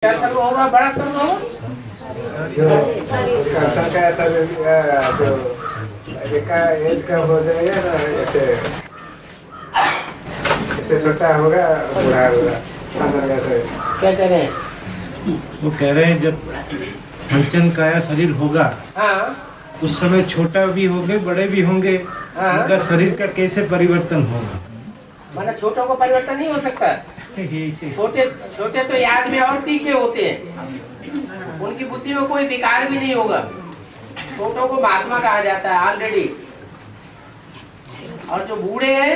क्या सर्व होगा? बड़ा सर्व होगा जो कर्तन का ऐसा जो एज का हो जाएगा ना, ऐसे छोटा होगा बूढ़ा होगा। क्या कह रहे हैं? वो कह रहे हैं जब पंचन काया शरीर होगा, हाँ उस समय छोटा भी होंगे बड़े भी होंगे, हाँ। उनका शरीर का कैसे परिवर्तन होगा? माना छोटों को परिवर्तन नहीं हो सकता। छोटे छोटे तो याद में और तीखे होते हैं, उनकी बुद्धि में कोई विकार भी नहीं होगा। छोटों को महात्मा कहा जाता है ऑलरेडी। और जो बूढ़े हैं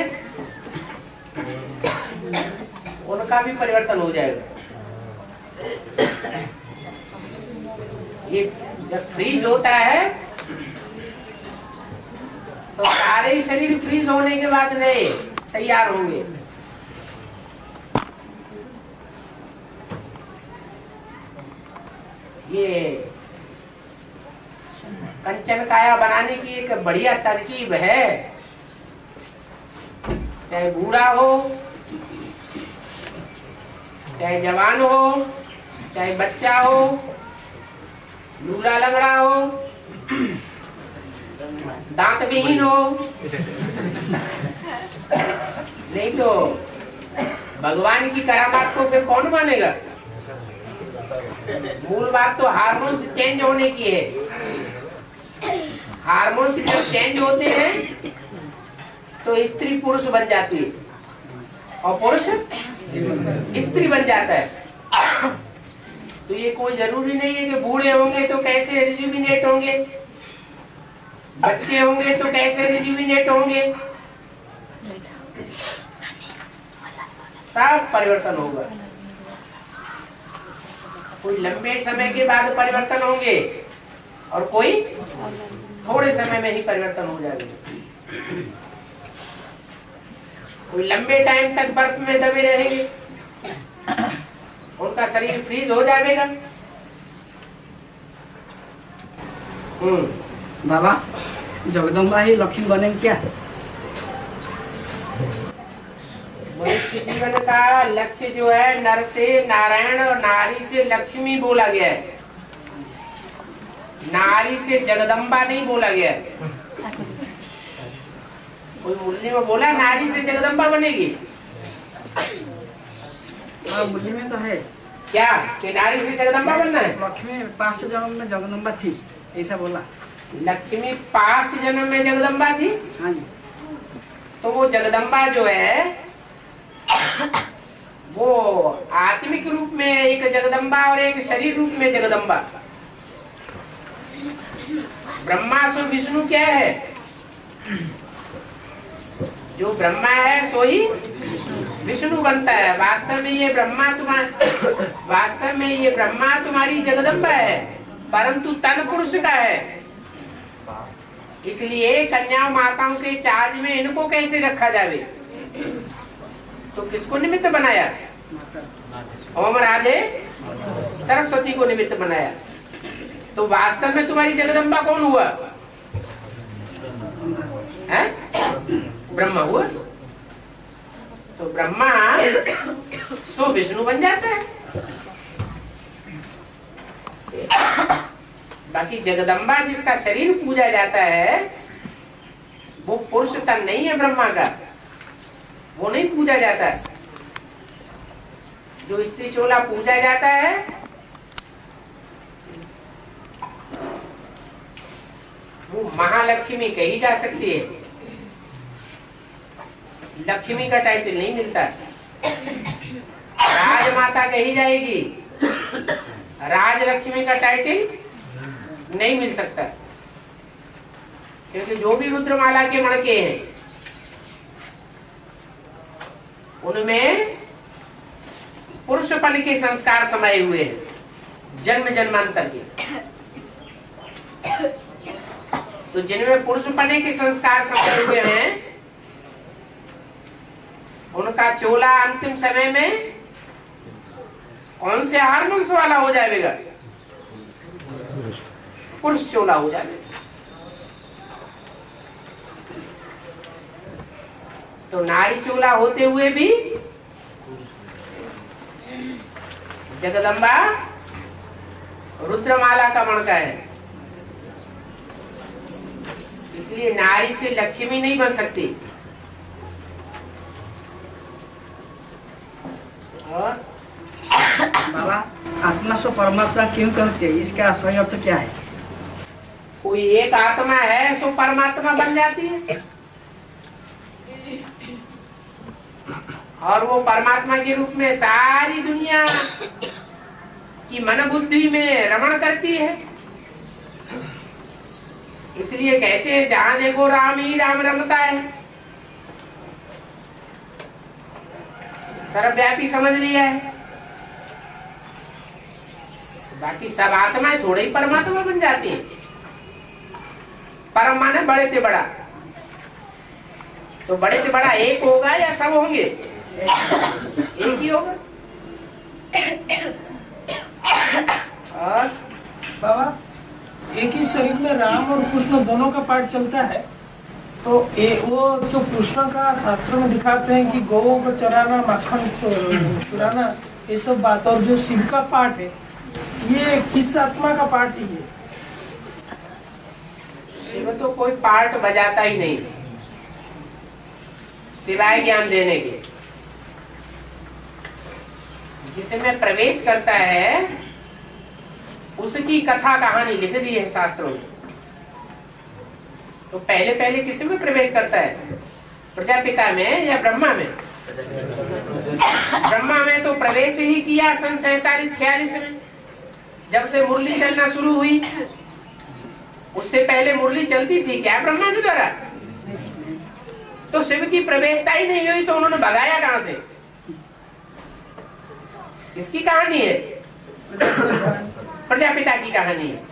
उनका भी परिवर्तन हो जाएगा। ये जब फ्रीज होता है तो सारे ही शरीर फ्रीज होने के बाद नए तैयार होंगे। ये कंचन काया बनाने की एक बढ़िया तरकीब है। चाहे बूढ़ा हो, चाहे जवान हो, चाहे बच्चा हो, लूला लंगड़ा हो, दांत विहीन हो, नहीं तो भगवान की करामात को फिर कौन मानेगा? मूल बात तो हार्मोन्स चेंज होने की है। हार्मोन्स जब चेंज होते हैं तो स्त्री पुरुष बन जाती है और पुरुष स्त्री बन जाता है। तो ये कोई जरूरी नहीं है कि बूढ़े होंगे तो कैसे रिजुविनेट होंगे, बच्चे होंगे तो कैसे रिजुविनेट होंगे। सब परिवर्तन होगा। कोई लंबे समय के बाद परिवर्तन होंगे और कोई थोड़े समय में ही परिवर्तन हो जाएंगे। कोई लंबे टाइम तक बर्फ में दबे रहेंगे, उनका शरीर फ्रीज हो जाएगा। बाबा, जगदम्बा ही लक्ष्मी बनेंगे क्या? मनुष्य जीवन का लक्ष्य जो है, नर से नारायण और नारी से लक्ष्मी बोला गया है। नारी से जगदम्बा नहीं बोला गया है। कोई मुरली में बोला नारी से जगदम्बा बनेगी? मुरली में तो है क्या कि नारी से जगदम्बा बनना है? लक्ष्मी 5 जन्म में जगदम्बा थी, ऐसा बोला। लक्ष्मी 5 जन्म में जगदम्बा थी। हाँ जी। तो वो जगदम्बा जो है वो आत्मिक रूप में एक जगदम्बा और एक शरीर रूप में जगदम्बा। ब्रह्मा सो विष्णु क्या है? जो ब्रह्मा है सो ही विष्णु बनता है। वास्तव में ये ब्रह्मा तुम्हारी जगदम्बा है, परंतु तन पुरुष का है। इसलिए कन्या माताओं के चार्ज में इनको कैसे रखा जावे? तो किसको निमित्त बनाया? ओम राधे सरस्वती को निमित्त बनाया। तो वास्तव में तुम्हारी जगदम्बा कौन हुआ है? ब्रह्मा हुआ। तो ब्रह्मा सो विष्णु बन जाता है। बाकी जगदम्बा जिसका शरीर पूजा जाता है वो पुरुष तन नहीं है ब्रह्मा का, वो नहीं पूजा जाता है। जो स्त्री चोला पूजा जाता है वो महालक्ष्मी कही जा सकती है। लक्ष्मी का टाइटल नहीं मिलता। राजमाता कही जाएगी, राजलक्ष्मी का टाइटल नहीं मिल सकता। क्योंकि जो भी रुद्रमाला के मणके हैं उनमें पुरुषपन के संस्कार समाये हुए हैं, जन्म जन्मांतर के। तो जिनमें पुरुषपने के संस्कार समाये हुए हैं उनका चोला अंतिम समय में कौन से हार्मोन्स वाला हो जाएगा? पुरुष चोला हो जाएगा। तो नारी चोला होते हुए भी जगदम्बा रुद्रमाला का मणका है, इसलिए नारी से लक्ष्मी नहीं बन सकती। और बाबा, आत्मा से परमात्मा क्यों कहते हैं, इसका सही अर्थ क्या है? कोई एक आत्मा है सो परमात्मा बन जाती है, और वो परमात्मा के रूप में सारी दुनिया की मन बुद्धि में रमण करती है। इसलिए कहते हैं जहां देखो राम ही राम रमता है। सर्वव्यापी समझ लिया है, बाकी सब आत्माएं थोड़े ही परमात्मा बन जाती हैं। परम माने बड़े से बड़ा, तो बड़े से बड़ा एक होगा या सब होंगे? एक ही होगा। और बाबा, एक ही शरीर में राम और कृष्ण दोनों का पार्ट चलता है, तो वो जो कृष्ण का शास्त्र में दिखाते हैं कि गौओं को चराना, मक्खन चुराना, ये सब बात, और जो शिव का पार्ट है, ये किस आत्मा का पार्ट है? ये शिव तो कोई पार्ट बजाता ही नहीं सिवाय ज्ञान देने के। जिसमें प्रवेश करता है उसकी कथा कहानी लिख दी है शास्त्रों में। तो पहले पहले किसी में प्रवेश करता है? प्रजापिता में या ब्रह्मा में? ब्रह्मा में तो प्रवेश ही किया सन 47-46 में, जब से मुरली चलना शुरू हुई। उससे पहले मुरली चलती थी क्या ब्रह्मा के द्वारा? तो शिव की प्रवेशता ही नहीं हुई, तो उन्होंने भगाया कहां से? इसकी कहानी है, प्रजापिता की कहानी है।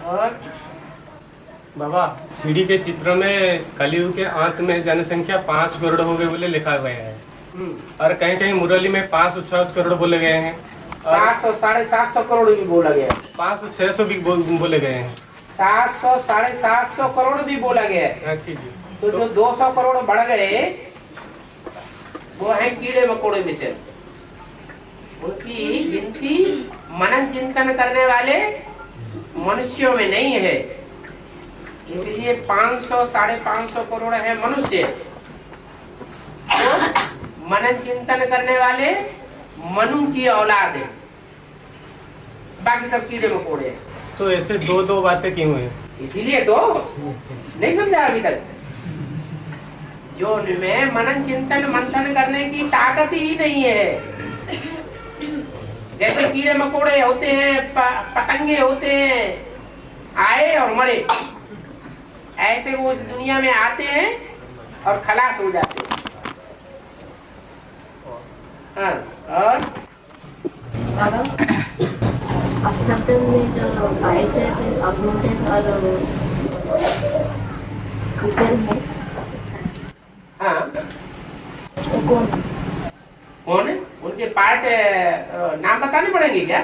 और बाबा, सीढ़ी के चित्र में कलयुग के अंत में जनसंख्या 5 करोड़ हो गए बोले लिखा गया है, और कहीं कहीं मुरली में 560 करोड़ बोले गए हैं, 700 750 करोड़ भी बोला गया, 500-600 भी बोले गए हैं, 700 750 करोड़ भी बोला गया है। तो जो 200 करोड़ बढ़ गए वो है कीड़े मकोड़े विषय। उनकी गिनती मनन चिंतन करने वाले मनुष्यों में नहीं है, इसलिए 500 550 करोड़ है मनुष्य। तो मनन चिंतन करने वाले मनु की औलाद है, बाकी सब कीड़े मकोड़े हैं। तो ऐसे दो बातें क्यों है? इसीलिए तो नहीं समझा अभी तक। जो में मनन चिंतन मंथन करने की ताकत ही नहीं है। जैसे कीड़े मकोड़े होते हैं, पतंगे होते हैं, आए और मरे, ऐसे वो इस दुनिया में आते हैं और खलास हो जाते हैं। हाँ, और अष्टम में जो पाए थे अग्निदेव और कुबेर में, हाँ, कौन कौन है? उनके पार्ट नाम बताने पड़ेंगे क्या?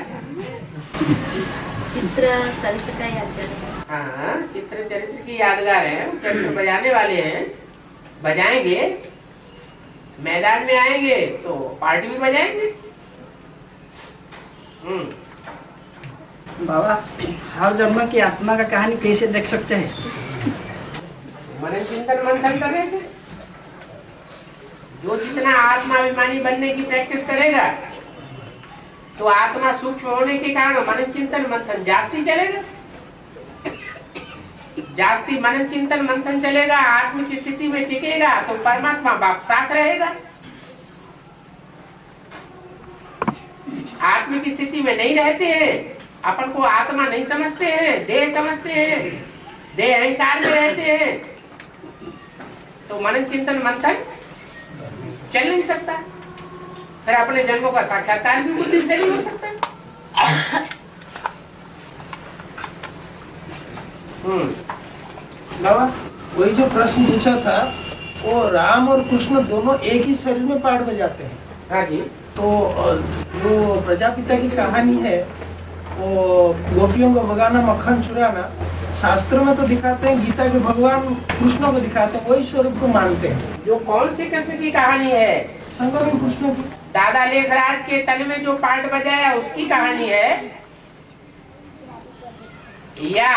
चित्र चरित्र का यादगार। हाँ, चित्र चरित्र की यादगार है। चरित्र बजाने वाले हैं, बजाएंगे, मैदान में आएंगे तो पार्टी भी बजाएंगे। बाबा, हर जन्म की आत्मा का कहानी कैसे देख सकते हैं? मनन चिंतन मंथन करने से। जो जितना आत्माभिमानी बनने की प्रैक्टिस करेगा, तो आत्मा सूक्ष्म होने के कारण मनन चिंतन मंथन जास्ती चलेगा। जास्ती मनन चिंतन मंथन चलेगा, आत्म की स्थिति में टिकेगा, तो परमात्मा बाप साथ रहेगा। आत्म की स्थिति में नहीं रहते हैं, अपन को आत्मा नहीं समझते हैं, देह समझते हैं, देह अहंकार में रहते हैं, तो मनन चिंतन मंथन चल नहीं सकता। फिर अपने जन्मों का साक्षात्कार भी बुद्धि से नहीं हो सकता। बाबा, वही जो प्रश्न पूछा था, वो राम और कृष्ण दोनों एक ही शरीर में पार्ट बजाते हैं। हाँ जी। तो जो प्रजापिता की कहानी है, वो गोपियों को भगाना, मक्खन चुराना, शास्त्र में तो दिखाते हैं, गीता के भगवान कृष्ण को दिखाते हैं, वही स्वरूप को मानते हैं। जो कौन सी कृष्ण की कहानी है? संगम में कृष्ण की। दादा लेखराज के तन में जो पार्ट बजाया उसकी कहानी है, या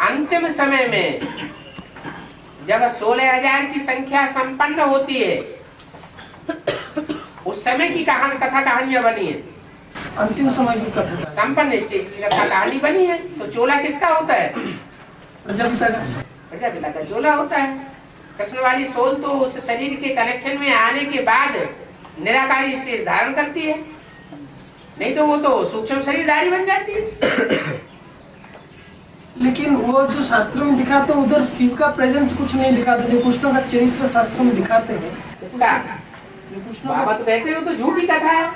अंतिम समय में जब 16,000 की संख्या संपन्न होती है उस समय की कथा कहानियां बनी है। अंतिम समय की कथा संपन्न स्टेज की कथा कहानी बनी है। तो चोला किसका होता है? प्रजापिता का। प्रजापिता का चोला होता है। कृष्ण वाली सोल तो उस शरीर के कनेक्शन में आने के बाद निराकारी स्टेज धारण करती है, नहीं तो वो तो सूक्ष्म शरीरधारी बन जाती है। लेकिन वो जो शास्त्रों में दिखाते हैं उधर शिव का प्रेजेंस कुछ नहीं दिखाते, जो कृष्ण का चरित्र शास्त्रों में दिखाते हैं इसका कृष्ण बाबा तो कहते हो तो झूठी कथा है।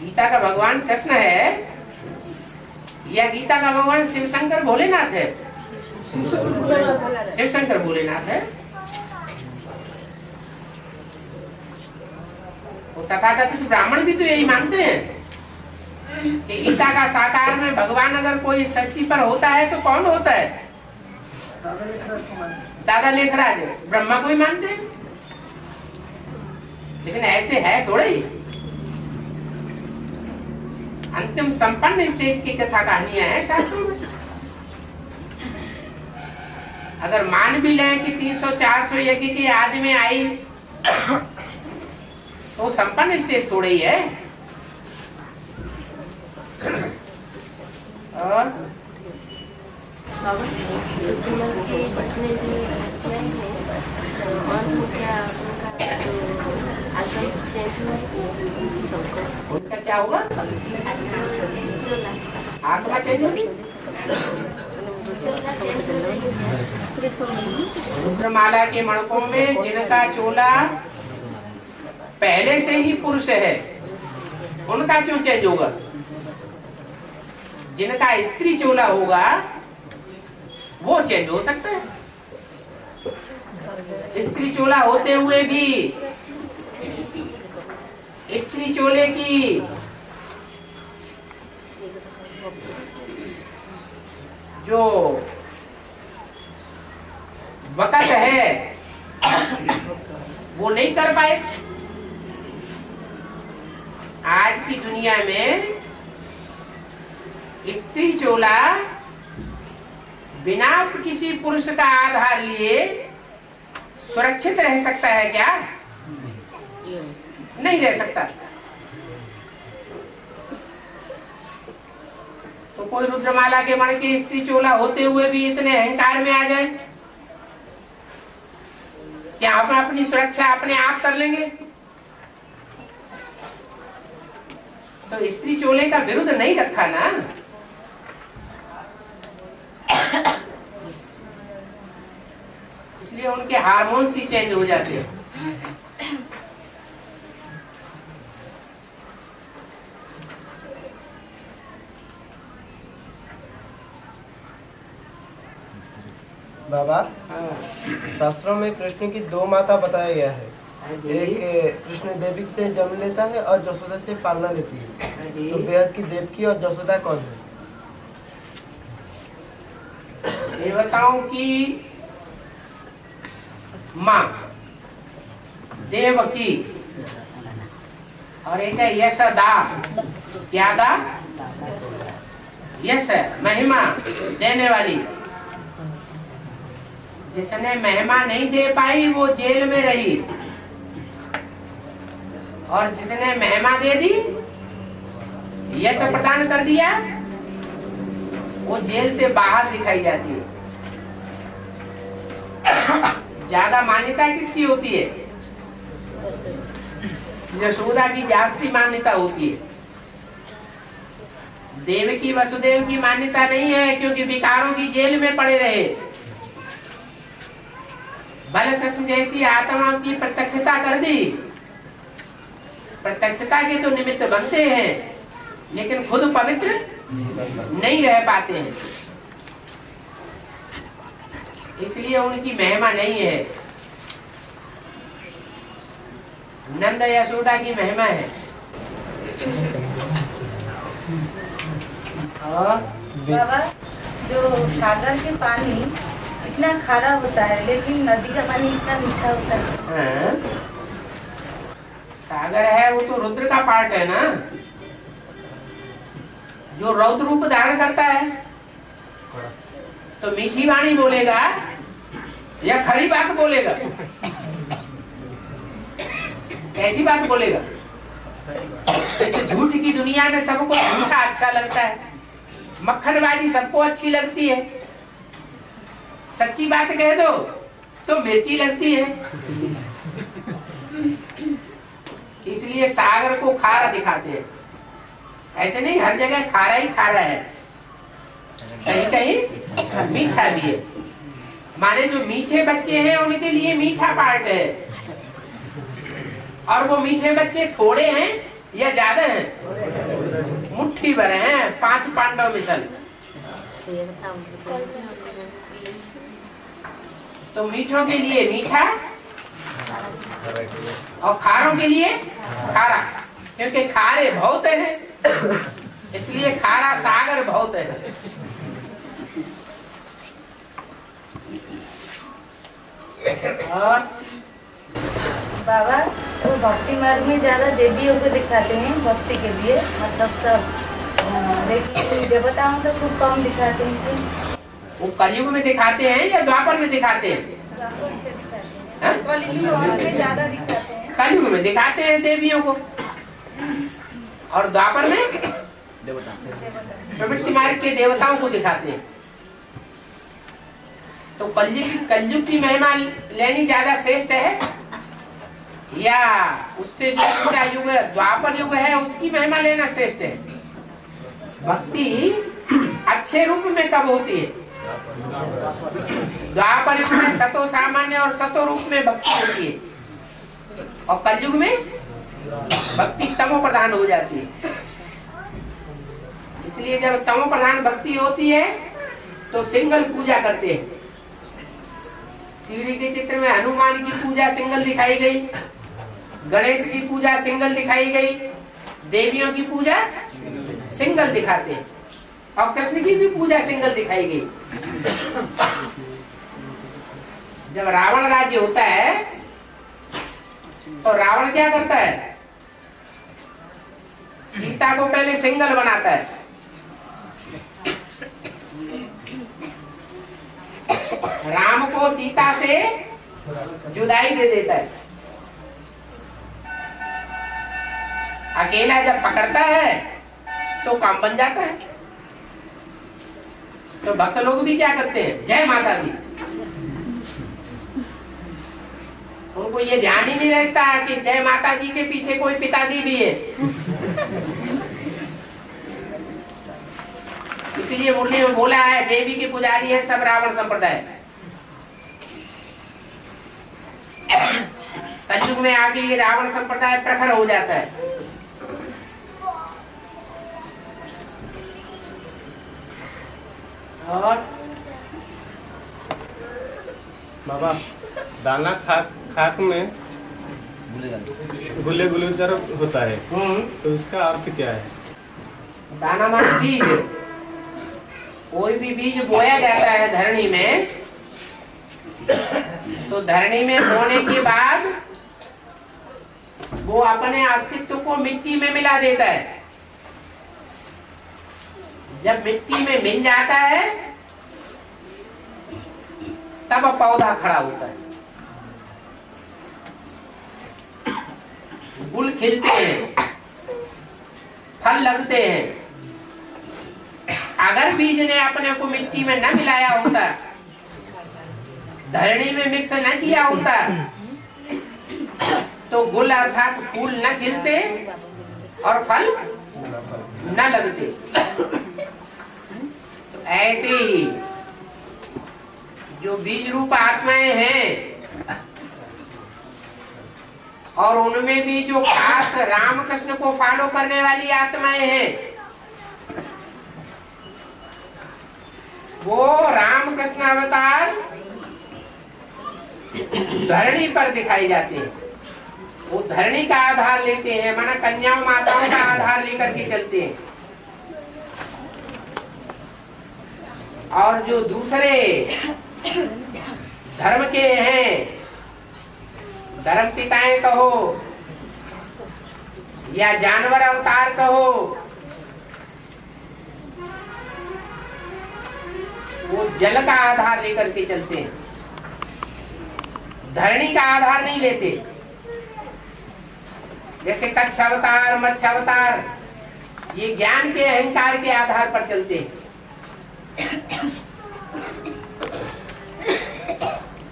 गीता का भगवान कृष्ण है या गीता का भगवान शिव शंकर भोलेनाथ है? शिव शंकर भोलेनाथ है। वो तथाकथित ब्राह्मण भी तो यही मानते हैं कि गीता का साकार में भगवान अगर कोई सृष्टि पर होता है तो कौन होता है? दादा लेखराज ब्रह्मा को ही मानते हैं। लेकिन ऐसे है थोड़े ही। अंतिम संपन्न स्टेज की कथा कहानियां हैं शास्त्रों में। अगर मान भी लें कि 300-400 यज्ञ की आदि में आई तो संपन्न स्टेज थोड़े ही है। और उनका क्या हुआ? आत्मा चेंज होगी। रुद्रमाला के मणकों में जिनका चोला पहले से ही पुरुष है उनका क्यों चेंज होगा? जिनका स्त्री चोला होगा वो चेंज हो सकता है। स्त्री चोला होते हुए भी स्त्री चोले की जो वक़्त है वो नहीं कर पाए। आज की दुनिया में स्त्री चोला बिना किसी पुरुष का आधार लिए सुरक्षित रह सकता है क्या? नहीं रह सकता। तो कोई रुद्रमाला के मण के स्त्री चोला होते हुए भी इतने अहंकार में आ जाए क्या हम अपनी सुरक्षा अपने आप कर लेंगे? तो स्त्री चोले का विरुद्ध नहीं रखा ना। इसलिए उनके हार्मोन्स ही चेंज हो जाते हैं। बाबा, शास्त्रों में कृष्ण की दो माता बताया गया है। एक कृष्ण देवी से जन्म लेता है और यशोदा से पालना लेती है। तो बेहद की देवकी और यशोदा कौन है? देवताओं की माँ देवकी और एक है यशोदा। क्या दा? यश महिमा देने वाली। जिसने महिमा नहीं दे पाई वो जेल में रही और जिसने महिमा दे दी, यश प्रदान कर दिया, वो जेल से बाहर दिखाई जाती है। ज्यादा मान्यता किसकी होती है? यशोदा की जास्ती मान्यता होती है। देवकी वसुदेव की मान्यता नहीं है, क्योंकि विकारों की जेल में पड़े रहे। बालकृष्ण जैसी आत्मा की प्रत्यक्षता कर दी। प्रत्यक्षता के तो निमित्त बनते हैं, लेकिन खुद पवित्र नहीं रह पाते हैं। इसलिए उनकी महिमा नहीं है। नंद यशोदा की महिमा है। बाबा, जो सागर के पानी इतना खारा होता है, लेकिन नदी का पानी इतना मीठा होता है। हाँ? सागर है वो तो रुद्र का पार्ट है ना, जो रौद्र रूप धारण करता है। तो मीठी वाणी बोलेगा या खरी बात बोलेगा? कैसी बात बोलेगा? जैसे झूठ की दुनिया में सबको झूठा अच्छा लगता है, मक्खनबाजी सबको अच्छी लगती है, सच्ची बात कह दो तो मिर्ची लगती है। इसलिए सागर को खारा दिखाते हैं। ऐसे नहीं हर जगह खारा ही खारा है, कहीं कहीं मीठा भी है। माने जो मीठे बच्चे हैं उनके लिए मीठा पार्ट है, और वो मीठे बच्चे थोड़े हैं या ज्यादा हैं? मुट्ठी भर हैं, 5 पांडव मिसल। तो मीठों के लिए मीठा और खारों के लिए खारा, क्योंकि खारे बहुत हैं, इसलिए खारा सागर बहुत है। और बाबा तो भक्ति मार्ग में ज्यादा देवियों को दिखाते हैं भक्ति के लिए, मतलब सब, लेकिन देवताओं को खूब कम दिखाते हैं। वो कलयुग में दिखाते हैं या द्वापर में दिखाते हैं? कलयुग में ज्यादा दिखाते हैं। कलयुग में दिखाते हैं देवियों को, और द्वापर में प्रवृत्ति मार्ग के देवताओं को दिखाते हैं। तो कलयुग की महिमा लेनी ज्यादा श्रेष्ठ है, या उससे जो ऊंचा युग द्वापर युग है उसकी महिमा लेना श्रेष्ठ है? भक्ति अच्छे रूप में कब होती है? द्वापर युग में सतो सामान्य और सतो रूप में भक्ति होती है, और कलयुग में भक्ति तमो प्रधान हो जाती है। इसलिए जब तमो प्रधान भक्ति होती है तो सिंगल पूजा करते हैं। सीढ़ी के चित्र में हनुमान की पूजा सिंगल दिखाई गई, गणेश की पूजा सिंगल दिखाई गई, देवियों की पूजा सिंगल दिखाते हैं, और कृष्ण की भी पूजा सिंगल दिखाई गई। जब रावण राज्य होता है तो रावण क्या करता है? सीता को पहले सिंगल बनाता है, राम को सीता से जुदाई दे देता है। अकेला जब पकड़ता है तो काम बन जाता है। तो भक्त लोग भी क्या करते हैं? जय माता दी। उनको ये ध्यान ही नहीं रहता कि जय माता जी के पीछे कोई पिताजी भी है। इसलिए मुरली में बोला है देवी के पुजारी है सब रावण संप्रदाय। कलयुग में आगे ये रावण संप्रदाय प्रखर हो जाता है। और बाबा दाना खाक में गुले गुलेजर होता है, तो इसका अर्थ क्या है? दाना मान बीज, कोई भी बीज बोया जाता है धरणी में, तो धरणी में बोने के बाद वो अपने अस्तित्व को मिट्टी में मिला देता है। जब मिट्टी में मिल जाता है तब पौधा खड़ा होता है, फूल खिलते हैं, फल लगते हैं। अगर बीज ने अपने को मिट्टी में न मिलाया होता, धरणी में मिक्स न किया होता, तो गुल अर्थात फूल न खिलते और फल न लगते। तो ऐसे ही जो बीज रूप आत्माएं हैं, और उनमें भी जो खास रामकृष्ण को फॉलो करने वाली आत्माएं हैं, वो रामकृष्ण अवतार धरणी पर दिखाई जाते हैं। वो धरणी का आधार लेते हैं, माना कन्याओं माताओं का आधार लेकर के चलते हैं। और जो दूसरे धर्म के हैं, धर्म पिताएं कहो या जानवर अवतार कहो, वो जल का आधार लेकर के चलते हैं, धरणी का आधार नहीं लेते। जैसे कच्छ अवतार, मत्स्य अवतार, ये ज्ञान के अहंकार के आधार पर चलते हैं।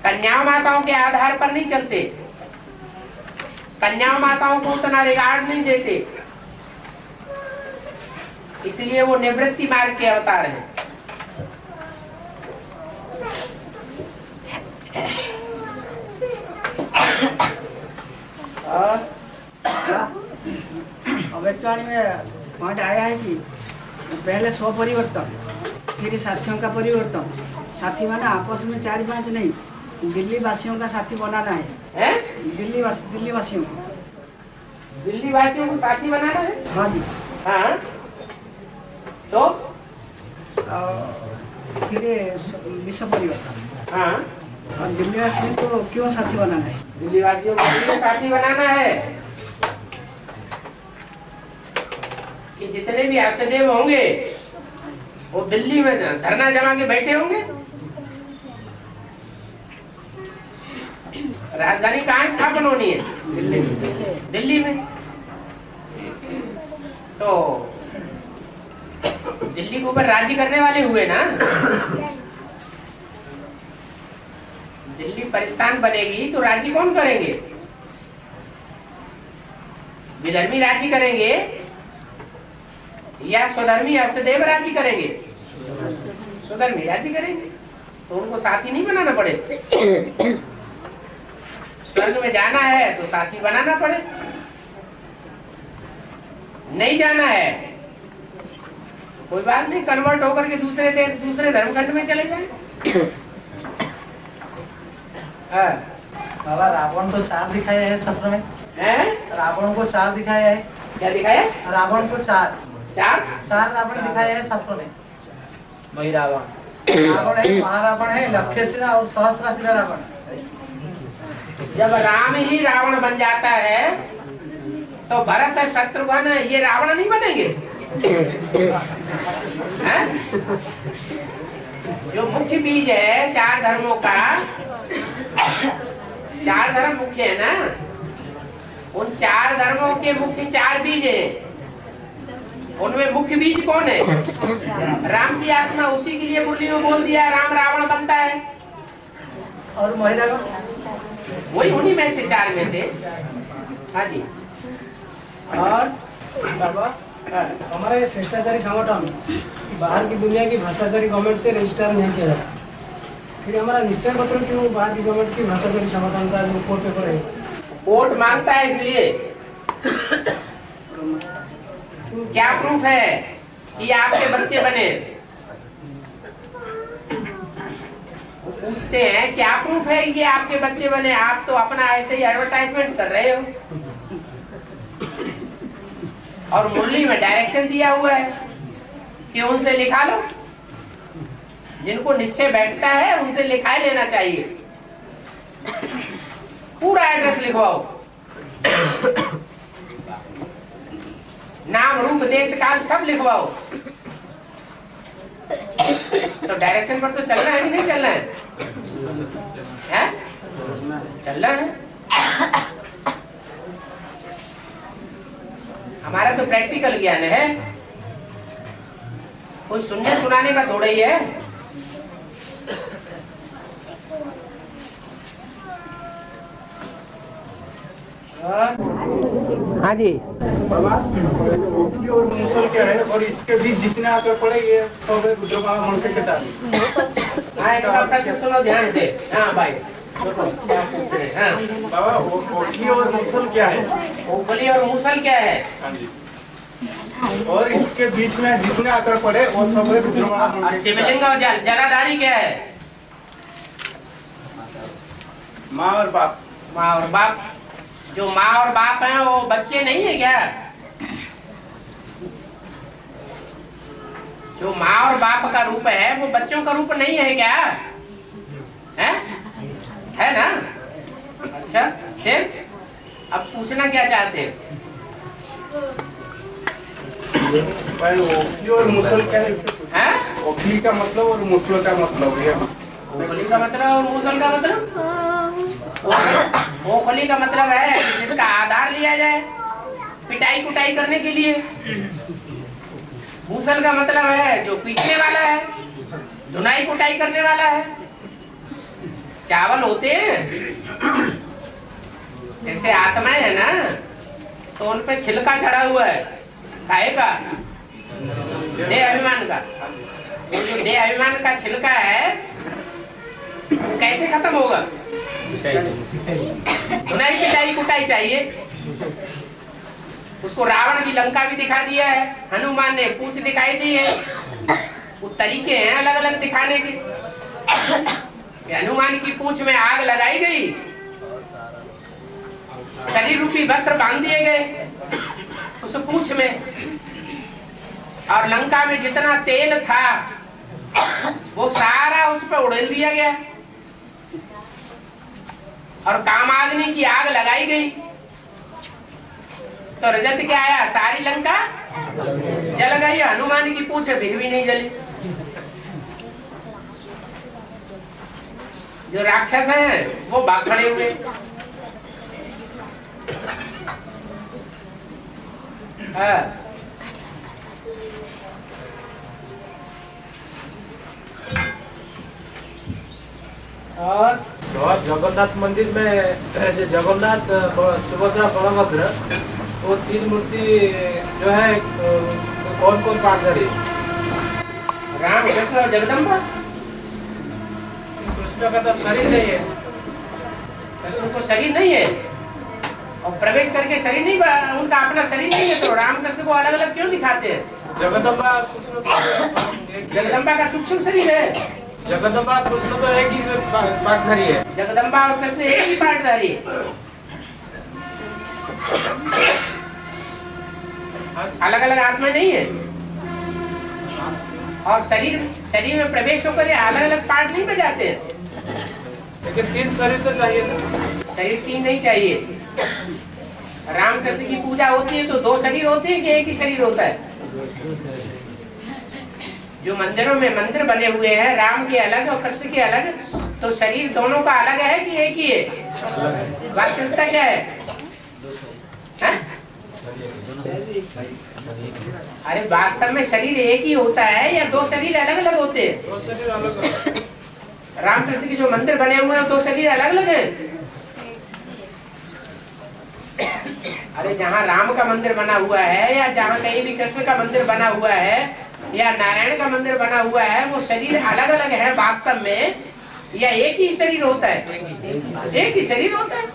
कन्या माताओं के आधार पर नहीं चलते, कन्या माताओं को उतना रिगार्ड नहीं देते, इसलिए वो निवृत्ति मार्ग के अवतार हैं। अवेक्ताणी में पॉइंट आया है कि पहले स्व परिवर्तन, फिर साथियों का परिवर्तन। साथी माना आपस में 4-5 नहीं, दिल्ली वासियों का साथी बनाना है। दिल्ली वासियों को साथी बनाना है। हाँ जी। हाँ तो फिर विश्व परिवर्तन। हाँ, और दिल्ली वासियों को क्यों साथी बनाना है? दिल्ली वासियों को क्यों साथी बनाना है कि जितने भी आश्रदेव होंगे वो दिल्ली में धरना जमा के बैठे होंगे। राजधानी कहाँ स्थापन होनी है? दिल्ली में। तो दिल्ली के ऊपर राज्य करने वाले हुए ना। दिल्ली परिस्थान बनेगी तो राज्य कौन करेंगे? विधर्मी राज्य करेंगे या स्वधर्मी हस्तदेव राज्य करेंगे? स्वधर्मी राज्य करेंगे, तो उनको साथी नहीं बनाना पड़े। स्वर्ग में जाना है तो साथी बनाना पड़े, नहीं जाना है कोई बात नहीं, कन्वर्ट होकर के दूसरे देश, दूसरे धर्मखंड में चले जाए। बाबा रावण तो 4 दिखाया है शास्त्र में। रावण को 4 दिखाया है। क्या दिखाया? रावण को 4 रावण दिखाया है शास्त्रों में। वही रावण है, महारावण है, लक्षशिला और सहस्राशिला रावण। जब राम ही रावण बन जाता है तो भरत और शत्रुघ्न ये रावण नहीं बनेंगे? जो मुख्य बीज है 4 धर्मों का, 4 धर्म मुख्य है ना, उन 4 धर्मों के मुख्य 4 बीज हैं। उनमें मुख्य बीज कौन है? राम की आत्मा, उसी के लिए मुरली में बोल दिया राम रावण बनता है। और महिला वही उन्हीं में से 4 में से। हाँ जी। और बाबा हमारा ये भ्रष्टाचारी संगठन बाहर की दुनिया की भ्रष्टाचारी गवर्नमेंट से रजिस्टर नहीं किया जाता, फिर हमारा निश्चय पत्र क्यों बाहर की गवर्नमेंट की भ्रष्टाचारी संगठन का जो कोर्ट पेपर है कोर्ट मांगता है? इसलिए क्या प्रूफ है कि आपके बच्चे बने? वो पूछते हैं क्या प्रूफ है कि आपके बच्चे बने? आप तो अपना ऐसे ही एडवर्टाइजमेंट कर रहे हो। और मुरली में डायरेक्शन दिया हुआ है कि उनसे लिखा लो, जिनको निश्चय बैठता है उनसे लिखा लेना चाहिए। पूरा एड्रेस लिखवाओ, नाम रूप देश काल सब लिखवाओ। तो डायरेक्शन पर तो चलना है कि नहीं चलना है? चलना है। हमारा तो प्रैक्टिकल ज्ञान है, कोई सुनने सुनाने का थोड़ा ही है। हाँ जी बाबा, और मुसल क्या है और इसके बीच जितने आकर पड़ेंगे सब मन के कटा। हाँ, एक बार प्रश्न सुनो ध्यान से। हाँ भाई देखो क्या पूछ रहे हैं। हाँ बाबा, ओखली और मुसल क्या है? ओखली और मूसल क्या है? हाँ जी। और इसके बीच में जितने आकर पड़े वो सब शिवलिंग और जलाधारी क्या है? माँ और बाप। माँ और बाप। जो माँ और बाप हैं वो बच्चे नहीं है क्या? जो माँ और बाप का रूप है वो बच्चों का रूप नहीं है क्या? है? है ना? अच्छा, फिर अब पूछना क्या चाहते हैं? भाई ओखली और मुसल क्या है इससे? हैं? ओखली का मतलब और मुसल का मतलब ये ओखली का मतलब और मुसल का मतलब? ओखली का मतलब है कि जिसका आधार लिया जाए पिटाई कुटाई करने के लिए। मुसल का मतलब है जो पीटने वाला है, धुनाई कुटाई करने वाला है। चावल होते हैं जैसे आत्माएं है ना, तो उन पे छिलका चढ़ा हुआ है, काहे का? देह अभिमान का। वो जो देह अभिमान का छिलका है वो कैसे खत्म होगा? धुनाई पिटाई कुटाई चाहिए। उसको रावण की लंका भी दिखा दिया है, हनुमान ने पूंछ दिखाई दी है। वो तरीके हैं अलग अलग दिखाने के। हनुमान की पूंछ में आग लगाई गई, शरीर रूपी वस्त्र बांध दिए गए उस पूंछ में, और लंका में जितना तेल था वो सारा उस पर उड़ेल दिया गया, और कामाग्नि की आग लगाई गई। तो रिजल्ट क्या आया? सारी लंका जल गई, हनुमान की पूंछ फिर भी नहीं जली। जो राक्षस हैं वो भाग खड़े हुए। और जगन्नाथ मंदिर में ऐसे जगन्नाथ सुभद्रा बलभद्र वो तीन मूर्ति जो है कौन कौन पार्टनर है? राम कृष्ण और जगदम्बा। कृष्ण का तो शरीर नहीं है, उनको शरीर नहीं है और प्रवेश करके शरीर नहीं, उनका अपना शरीर नहीं है, तो राम कृष्ण को अलग अलग क्यों दिखाते हैं? जगदम्बा जगदम्बा का सूक्ष्म शरीर है। जगदम्बा कृष्ण तो एक ही पार्टनर है। जगदम्बा और कृष्ण एक ही पार्टनर है, अलग अलग आत्मा नहीं है। और शरीर में प्रवेश होकर अलग अलग पार्ट नहीं बजाते हैं। लेकिन तीन शरीर तो चाहिए ना? शरीर तीन नहीं चाहिए। राम कृष्ण की पूजा होती है तो दो शरीर होते हैं कि एक ही शरीर होता है? जो मंदिरों में मंदिर बने हुए हैं राम के अलग और कृष्ण के अलग, तो शरीर दोनों का अलग है कि एक ही है? वास्तविकता क्या है? अरे वास्तव में शरीर एक ही होता है या दो शरीर अलग अलग होते हैं? राम कृष्ण के जो मंदिर बने हुए हैं दो शरीर अलग अलग हैं। अरे जहाँ राम का मंदिर बना हुआ है या जहाँ कहीं भी कृष्ण का मंदिर बना हुआ है या नारायण का मंदिर बना हुआ है, वो शरीर अलग अलग है वास्तव में, या एक ही शरीर होता है? एक ही शरीर होता है।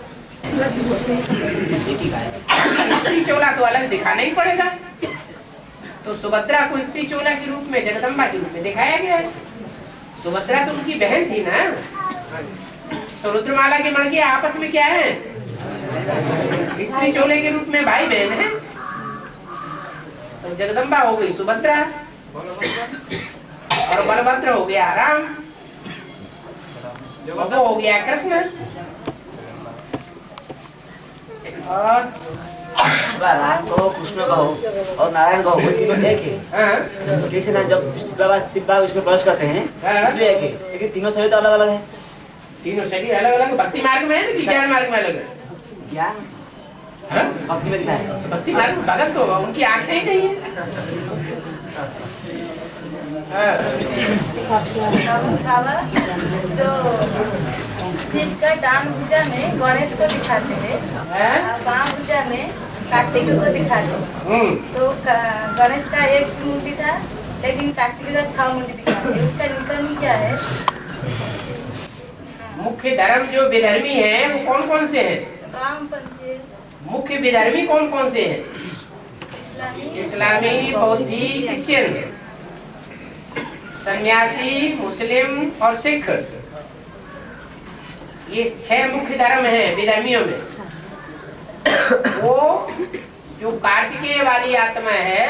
स्त्री चोला तो अलग दिखाना ही पड़ेगा। तो सुभद्रा को स्त्री चोला के रूप में, जगदम्बा के रूप में दिखाया गया है। सुभद्रा तो उनकी बहन थी ना। तो रुद्रमाला के मणके आपस में क्या है? स्त्री चोले के रूप में भाई बहन है। तो जगदम्बा हो गई सुभद्रा और बलभद्र हो गया राम, वो हो गया कृष्ण। और राम कहो, कृष्ण कहो और नारायण कहो, तीनों एक है। जैसे ना जब शिव बाबा उसमें प्रवेश करते हैं इसलिए एक है, लेकिन तीनों शरीर तो अलग अलग है। तीनों शरीर अलग अलग भक्ति मार्ग में है ना कि ज्ञान मार्ग में अलग है? ज्ञान भक्ति में दिखाया है। भक्ति मार्ग में भगत तो उनकी आंखें ही नहीं है। जो शिव का डान पूजा में गणेश को दिखाते हैं और बाम पूजा में कार्तिक को दिखाते हैं। तो गणेश का एक मूर्ति था लेकिन कार्तिक का 6 मूर्ति दिखाते हैं। उसका निशानी क्या है? मुख्य धर्म जो विधर्मी है वो कौन कौन से हैं? वामपंथी। मुख्य विधर्मी कौन कौन से हैं? इस्लामी, बौद्धी, क्रिश्चियन, सन्यासी, मुस्लिम और सिख। ये 6 मुख्य धर्म हैं विधर्मियों में। वो जो कार्तिकेय वाली आत्मा है,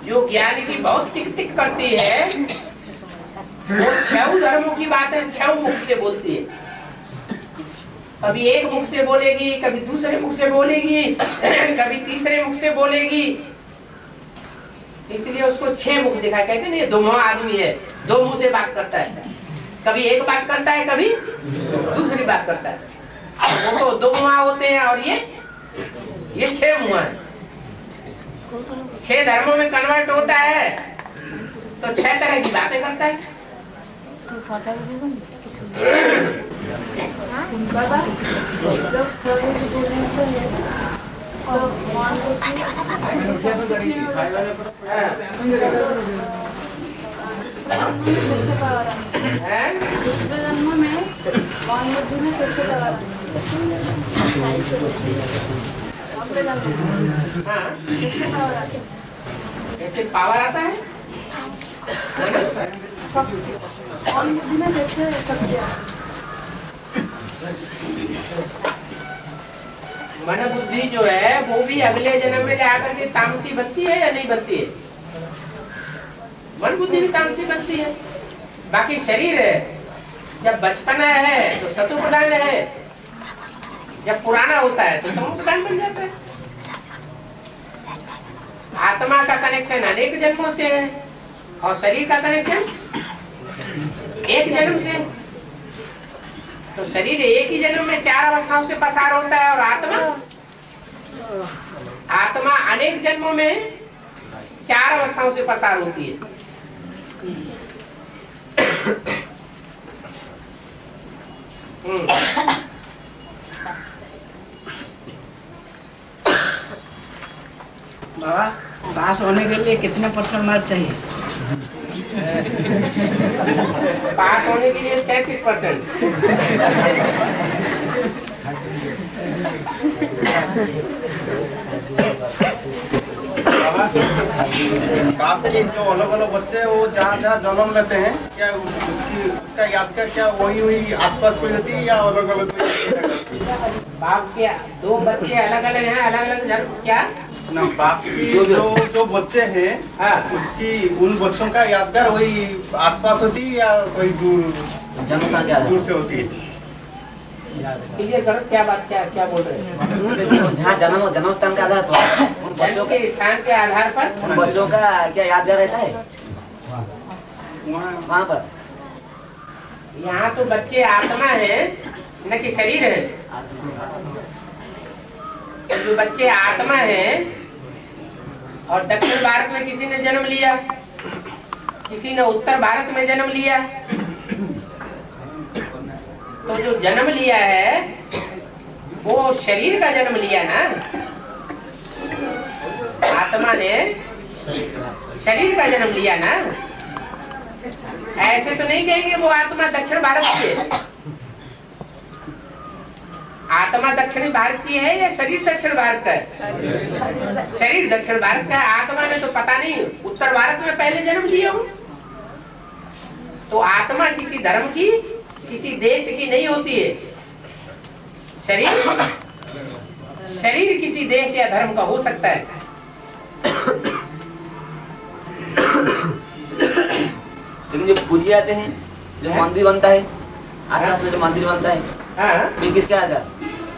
जो ज्ञान की बहुत तिक तिक करती है, वो 6 धर्मों की बातें 6 मुख से बोलती है। कभी एक मुख से बोलेगी, कभी दूसरे मुख से बोलेगी, कभी तीसरे मुख से बोलेगी। इसलिए उसको 6 मुख दिखाई, कहते नहीं दो मुंह आदमी है, 2 मुंह से बात करता है। कभी एक बात करता है, कभी दूसरी बात करता है। वो तो 2 मुंह होते हैं और ये 6 मुंह है। 6 धर्मों में कन्वर्ट होता है तो 6 तरह की बातें करता है। बाबा जब सभी बोलते हैं तो मान लो कैसे पावर है दूसरे जन्म में मान बुद्धि में कैसे पावर कैसे पावर आता है? सब मान बुद्धि में कैसे शक्ति मन बुद्धि जो है वो भी अगले जन्म में जाकर के तामसी बनती है या नहीं बनती है? मन बुद्धि भी तामसी बनती है। बाकी शरीर है, जब बचपना है तो सतु प्रधान है, जब पुराना होता है तो तमो प्रधान बन जाता है। आत्मा का कनेक्शन अनेक जन्मों से है और शरीर का कनेक्शन एक जन्म से। तो शरीर एक ही जन्म में 4 अवस्थाओं से पसार होता है और आत्मा अनेक जन्मों में 4 अवस्थाओं से पसार होती है। बाबा पास होने के लिए कितने % मार्क चाहिए? पास होने के लिए 33%। बाप के जो अलग अलग बच्चे हैं वो जहाँ जहाँ जन्म लेते हैं, क्या उसका यादगार क्या वही आसपास कोई होती है या अलग अलग? बाप के 2 बच्चे अलग अलग हैं, अलग अलग जन्म क्या ना बाप की जो बच्चे हैं, हाँ। उसकी उन बच्चों का यादगार वही आसपास होती है या कोई दूर से होती है? क्लियर करो, क्या बात क्या बोल रहे हैं? जहाँ जन्म स्थान के आधार पर उन बच्चों के स्थान के आधार पर उन बच्चों का क्या यादगार रहता है वहाँ पर? यहाँ तो बच्चे आत्मा है न कि शरीर है। जो बच्चे आत्मा है और दक्षिण भारत में किसी ने जन्म लिया, किसी ने उत्तर भारत में जन्म लिया, तो जो जन्म लिया है वो शरीर का जन्म लिया ना, आत्मा ने शरीर का जन्म लिया ना। ऐसे तो नहीं कहेंगे वो आत्मा दक्षिण भारत की है। आत्मा दक्षिणी भारत की है या शरीर दक्षिण भारत का है? शरीर दक्षिण भारत का है। आत्मा ने तो पता नहीं उत्तर भारत में पहले जन्म लिया हूं। तो आत्मा किसी धर्म की, किसी देश की नहीं होती है। शरीर किसी देश या धर्म का हो सकता है। लेकिन जो पूजे जाते हैं, जो मंदिर बनता है, आसपास में जो मंदिर बनता है, हाँ? किसका यादगार?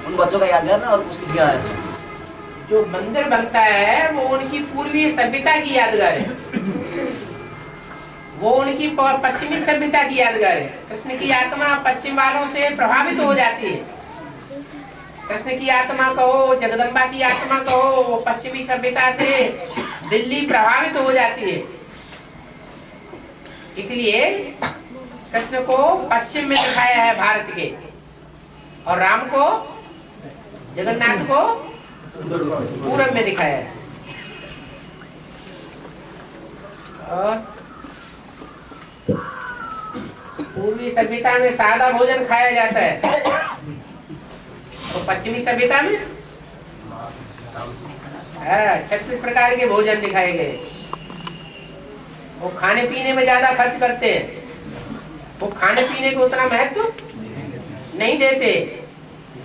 उन बच्चों का यादगार ना, और किसका यादगार? जो मंदिर बनता है वो उनकी पूर्वीय सभ्यता की यादगार है, वो उनकी पश्चिमी सभ्यता की यादगार है। कृष्ण की आत्मा पश्चिम वालों से प्रभावित हो जाती है। कृष्ण की आत्मा कहो, जगदम्बा की आत्मा कहो, वो पश्चिमी सभ्यता से दिल्ली प्रभावित हो जाती है। इसलिए कृष्ण को पश्चिम में दिखाया है भारत के, और राम को, जगन्नाथ को पूरब में दिखाया है। और पूर्वी सभ्यता में सादा भोजन खाया जाता है, तो पश्चिमी सभ्यता में 36 प्रकार के भोजन दिखाए गए। वो खाने पीने में ज्यादा खर्च करते हैं, वो खाने पीने को उतना महत्व नहीं देते।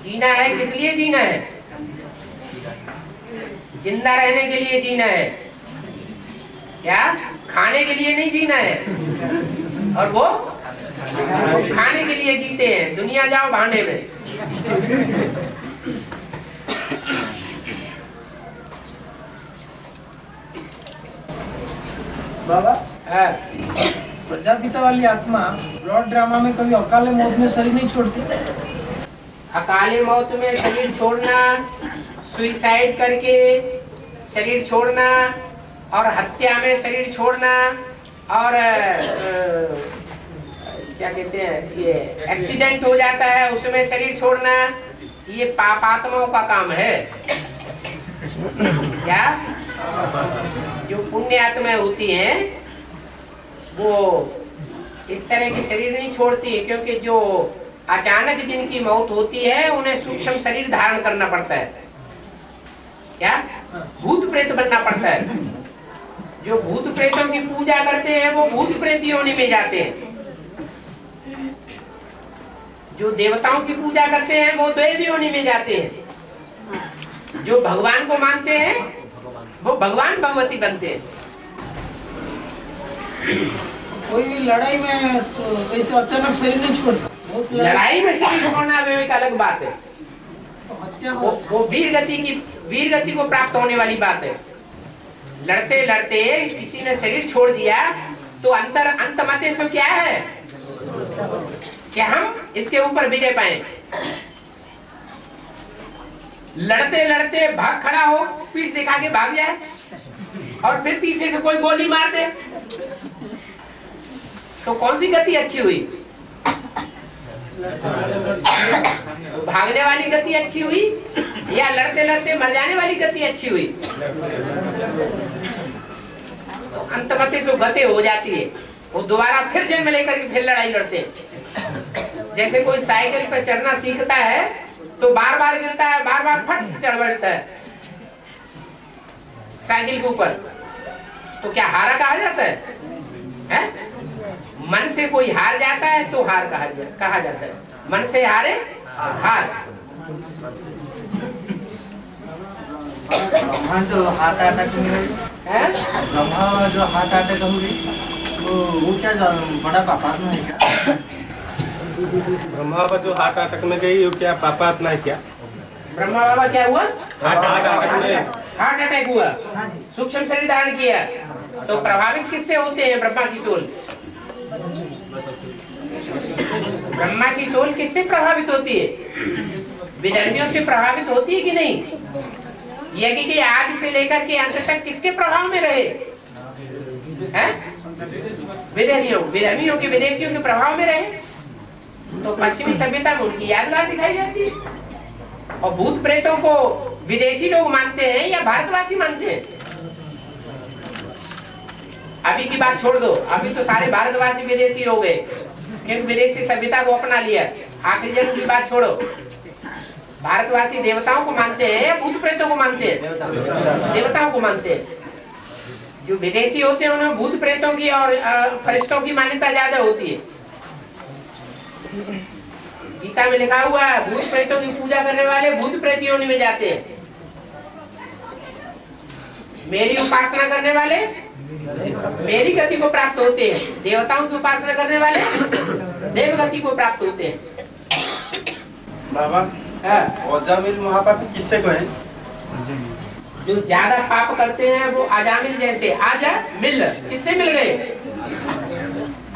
जीना है किस लिए जीना है? जिंदा रहने के लिए जीना है, क्या खाने के लिए नहीं जीना है। और वो वो खाने के लिए जीते हैं, दुनिया जाओ भांडे में। बाबा प्रजापिता वाली आत्मा ब्रॉड ड्रामा में कभी अकाले मौत में शरीर नहीं छोड़ती? अकाले मौत में शरीर छोड़ना, सुइसाइड करके शरीर छोड़ना, और हत्या में शरीर छोड़ना, और क्या कहते हैं ये एक्सीडेंट हो जाता है उसमें शरीर छोड़ना, ये पापात्माओं का काम है। क्या जो पुण्य आत्माएं होती हैं वो इस तरह के शरीर नहीं छोड़ती है, क्योंकि जो अचानक जिनकी मौत होती है उन्हें सूक्ष्म शरीर धारण करना पड़ता है। क्या भूत प्रेत बनना पड़ता है। जो भूत प्रेतों की पूजा करते हैं वो भूत प्रेत योनि में जाते हैं। जो देवताओं की पूजा करते हैं वो देव योनि में जाते हैं। जो भगवान को मानते हैं वो भगवान भगवती बनते हैं। कोई भी लड़ाई में वैसे अचानक शरीर नहीं छोड़ता। लड़ाई में शरीर छोड़ना वो एक अलग बात है। हत्या वो वीर गति को प्राप्त होने वाली बात है। लड़ते लड़ते किसी ने शरीर छोड़ दिया तो अंत मते सो क्या है कि हम इसके ऊपर विजय पाए। लड़ते लड़ते भाग खड़ा हो, पीठ दिखा के भाग जाए और फिर पीछे से कोई गोली मार दे तो कौन सी गति अच्छी हुई? भागने वाली गति अच्छी हुई या लड़ते लड़ते मर जाने वाली गति अच्छी हुई? तो अंतमते से गति हो जाती है, वो दोबारा फिर जन्म लेकर के फिर लड़ाई लड़ते हैं। जैसे कोई साइकिल पर चढ़ना सीखता है तो बार बार गिरता है, बार बार फट से चढ़ बैठता है साइकिल के ऊपर, तो क्या हारा कहा जाता है? मन से कोई हार जाता है तो हार कहा जाता है। मन से हारे हार। ब्रह्मा जो हार्ट अटैक में ब्रह्मा जो हार्ट अटैक होगी वो क्या बड़ा पापात्मा है क्या? ब्रह्मा बाबा जो हार्ट अटैक में गई वो क्या पापात्मा है क्या? ब्रह्मा बाबा क्या हुआ? हार्ट अटैक हुआ, सूक्ष्म शरीर धारण किया। तो प्रभावित किससे होते हैं ब्रह्मा की सोल? ब्रह्मा की सोल किससे प्रभावित होती है? विधर्मियों से प्रभावित होती है कि नहीं? यज्ञ के आदि से लेकर के अंत तक किसके प्रभाव में रहे? विधर्मियों के, विदेशियों के प्रभाव में रहे। तो पश्चिमी सभ्यता में उनकी यादगार दिखाई जाती है। और भूत प्रेतों को विदेशी लोग मानते हैं या भारतवासी मानते हैं? अभी की बात छोड़ दो, अभी तो सारे भारतवासी विदेशी हो गए क्योंकि विदेशी सभ्यता को अपना लिया। आखिरी जन्म की बात छोड़ो, भारतवासी देवताओं को मानते हैं या भूत प्रेतों को मानते हैं? देवताओं को मानते हैं। जो विदेशी होते हैं उन्हें भूत प्रेतों की और फरिश्तों की मान्यता ज्यादा होती है। गीता में लिखा हुआ है भूत प्रेतों की पूजा करने वाले भूत प्रेत योनि में जाते हैं। मेरी उपासना करने वाले मेरी गति को प्राप्त होते हैं। देवताओं की उपासना करने वाले देव गति को प्राप्त होते हैं। बाबा अजामिल महापापी किससे कहें? जो ज्यादा पाप करते हैं वो अजामिल जैसे। आजा मिल, किससे मिल गए?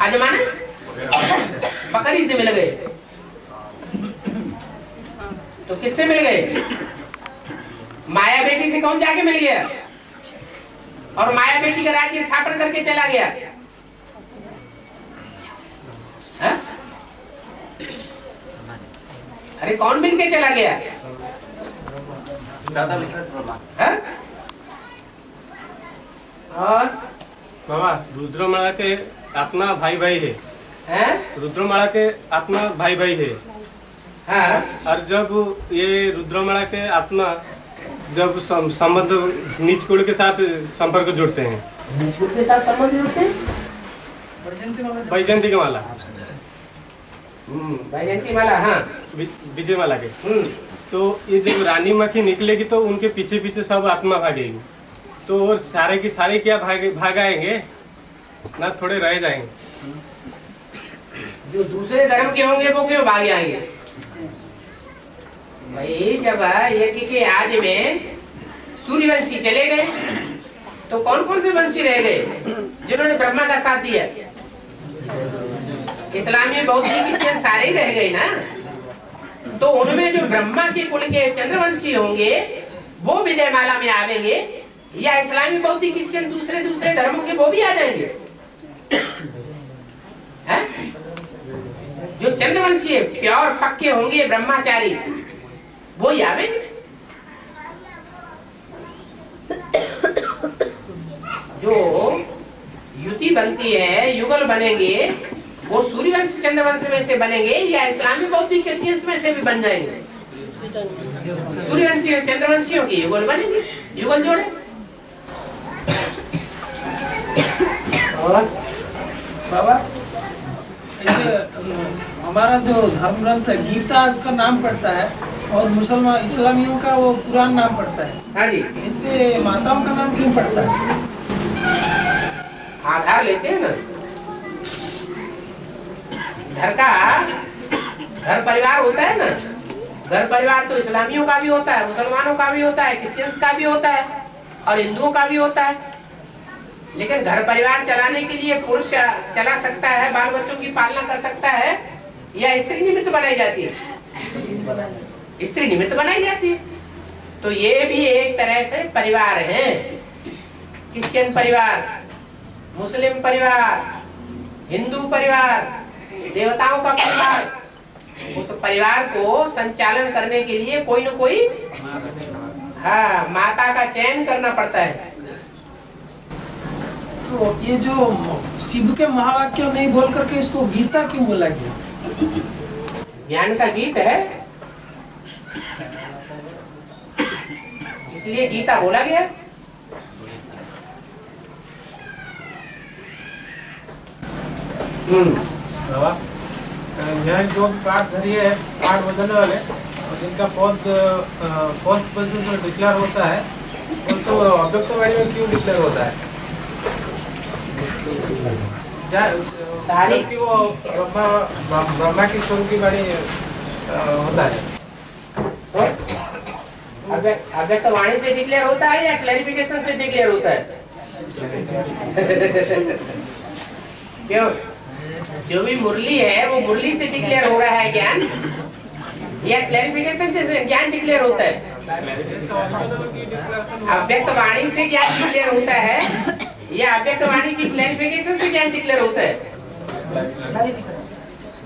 आजमाने बकरी से मिल गए। तो किससे मिल गए? माया बेटी से कौन जाके मिल गया और माया बेटी का राज्य स्थापन करके चला गया? हा? अरे कौन मिल के चला गया? हा? और बाबा रुद्रमाला के आत्मा भाई भाई है। रुद्रमाला के आत्मा भाई भाई है। हाँ। और जब ये रुद्रमाला के आत्मा जब संबंध नीच कुल के साथ संपर्क जुड़ते हैं, नीच कुल के साथ संबंध जुड़ते हैं, वैजयंती माला, वैजयंती माला, हाँ, विजय माला के। तो ये जब रानी मक्खी निकलेगी तो उनके पीछे पीछे सब आत्मा भागेगी। तो और सारे की सारे क्या भाग आएंगे ना, थोड़े रह जाएंगे। जो दूसरे धर्म के होंगे वो क्यों भाग जाएंगे? भाई जब यज्ञ के आदि में सूर्यवंशी चले गए तो कौन कौन से वंशी रह गए जिन्होंने ब्रह्मा का साथ दिया? इस्लामी बौद्ध क्रिश्चियन सारे ही रह गए ना। तो उनमें जो ब्रह्मा के कुल के चंद्रवंशी होंगे वो विजयमाला में आवेंगे, या इस्लामी बौद्ध क्रिश्चियन दूसरे दूसरे धर्मों के वो भी आ जाएंगे? है? जो चंद्रवंशी प्योर पक्के होंगे ब्रह्माचारी वो ही आवेंगे। जो युति बनती है, युगल बनेंगे, वो सूर्यवंश चंद्रवंश में से बनेंगे या इस्लामी बौद्ध क्रिश्चियंस में से भी बन जाएंगे? सूर्यवंशी और चंद्रवंशियों की युगल बनेंगे, युगल जोड़े। और बाबा हमारा जो धर्म ग्रंथ है गीता उसका नाम पड़ता है और मुसलमान इस्लामियों का वो कुरान नाम पड़ता है। हाँ जी। इससे माताओं का नाम क्यों पड़ता है? आधार लेते हैं ना, घर परिवार होता है ना। घर परिवार तो इस्लामियों का भी होता है, मुसलमानों का भी होता है, क्रिश्चियंस का भी होता है और हिंदुओं का भी होता है। लेकिन घर परिवार चलाने के लिए पुरुष चला सकता है, बाल बच्चों की पालना कर सकता है, या स्त्री निमित्त बनाई जाती है? स्त्री निमित्त बनाई जाती है। तो ये भी एक तरह से परिवार है। क्रिश्चियन परिवार, मुस्लिम परिवार, हिंदू परिवार, देवताओं का परिवार। उस परिवार को संचालन करने के लिए कोई न कोई माता का चयन करना पड़ता है। तो ये जो शिव के महावाक्य नहीं बोल करके इसको गीता क्यों बोला गया? ज्ञान का गीत है, इसलिए गीता बोला गया। यहाँ जो पाठ धरी है, पाठ बदलने वाले और जिनका पोस्ट पोजीशन जो डिक्लेयर होता है वो तो अव्यक्तवाणी में क्यों डिक्लेयर होता है? सारी की वो ब्रह्मा की स्वरूप की वाणी होता है। अव्यक्तवाणी से डिक्लेयर होता है या क्लैरिफिकेशन से डिक्लेयर होता है? क्यों? जो भी मुरली है वो मुरली से डिक्लेयर हो रहा है ज्ञान, या क्लैरिफिकेशन से ज्ञान डिक्लेयर होता है? अव्यक्तवाणी से ज्ञान डिक्लेयर होता है या अव्यक्तवाणी की क्लैरिफिकेशन से ज्ञान डिक्लेयर होता है?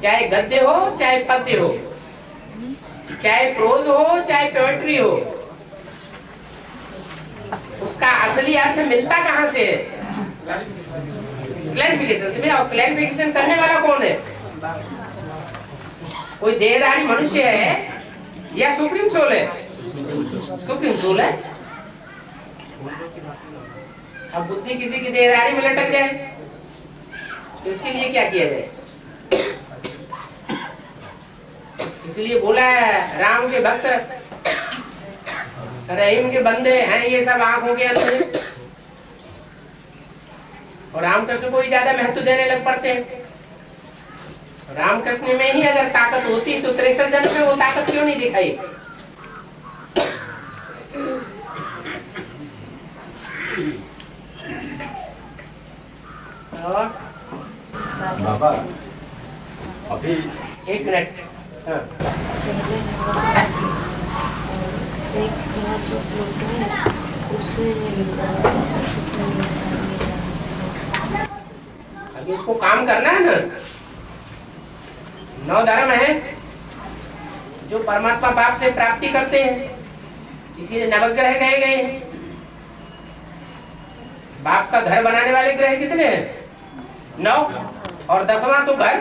चाहे गद्य हो चाहे पद्य हो, चाहे प्रोज हो चाहे पोएट्री हो, उसका असली अर्थ मिलता कहाँ से है? क्लैरिफिकेशन से। और क्लैरिफिकेशन करने वाला कौन है? कोई देहधारी मनुष्य है या सुप्रीम सोल है? सुप्रीम सोल है। अब बुद्धि किसी की देहधारी में लटक जाए तो इसके लिए क्या किया जाए? इसलिए बोला है राम के भक्त रहीम के बंदे हैं ये सब आंखों के अंदर, और रामकृष्ण को ही ज्यादा महत्व देने लग पड़ते हैं। रामकृष्ण में ही अगर ताकत होती तो 63 जन्म में वो ताकत क्यों नहीं दिखाई? बाबा अभी एक मिनट। अभी इसको काम करना है ना। 9 धर्म है जो परमात्मा बाप से प्राप्ति करते हैं, इसीलिए नवग्रह कहे गए हैं। बाप का घर बनाने वाले ग्रह कितने हैं? 9। और 10वां तो घर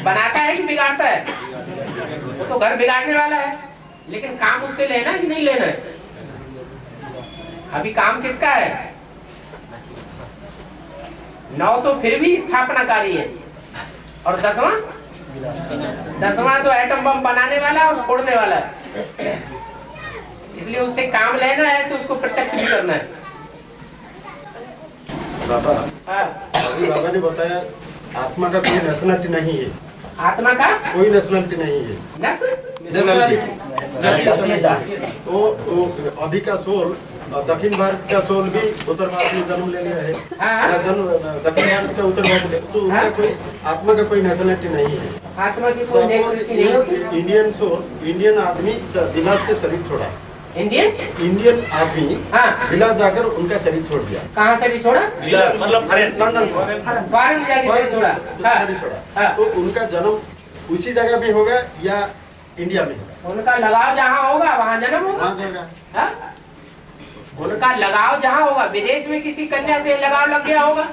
बनाता है कि बिगाड़ता है? वो तो घर बिगाड़ने वाला है। लेकिन काम उससे लेना है कि नहीं लेना है? अभी काम किसका है? 9 तो फिर भी स्थापनाकारी है, और 10वां तो एटम बम बनाने वाला और फोड़ने वाला है। इसलिए उससे काम लेना है तो उसको प्रत्यक्ष भी करना है। बाबा अभी बाबा ने बताया आत्मा का कोई नेशनलिटी नहीं है, आत्मा का कोई नेशनलिटी नहीं है। वो अभी का सोल दक्षिण भारत का सोल भी उत्तर भारत में जन्म ले लिया है, दक्षिण भारत का उत्तर भारत में, तो उनका कोई आत्मा का कोई नेशनलिटी नहीं है। आत्मा की कोई नेशनलिटी नहीं होती। इंडियन सोल, इंडियन आदमी विलास से शरीर छोड़ा। इंडियन आदमी विलास जाकर उनका शरीर छोड़ दिया। कहाँ शरीर छोड़ा? मतलब लंदन फॉरेन में जाके शरीर छोड़ा। शरीर छोड़ा। तो उनका जन्म उसी जगह में होगा या इंडिया में होगा? उनका लगाव जहाँ होगा वहाँ जन्म होगा। उनका लगाव जहाँ होगा, विदेश में किसी कन्या से लगाव लग गया होगा,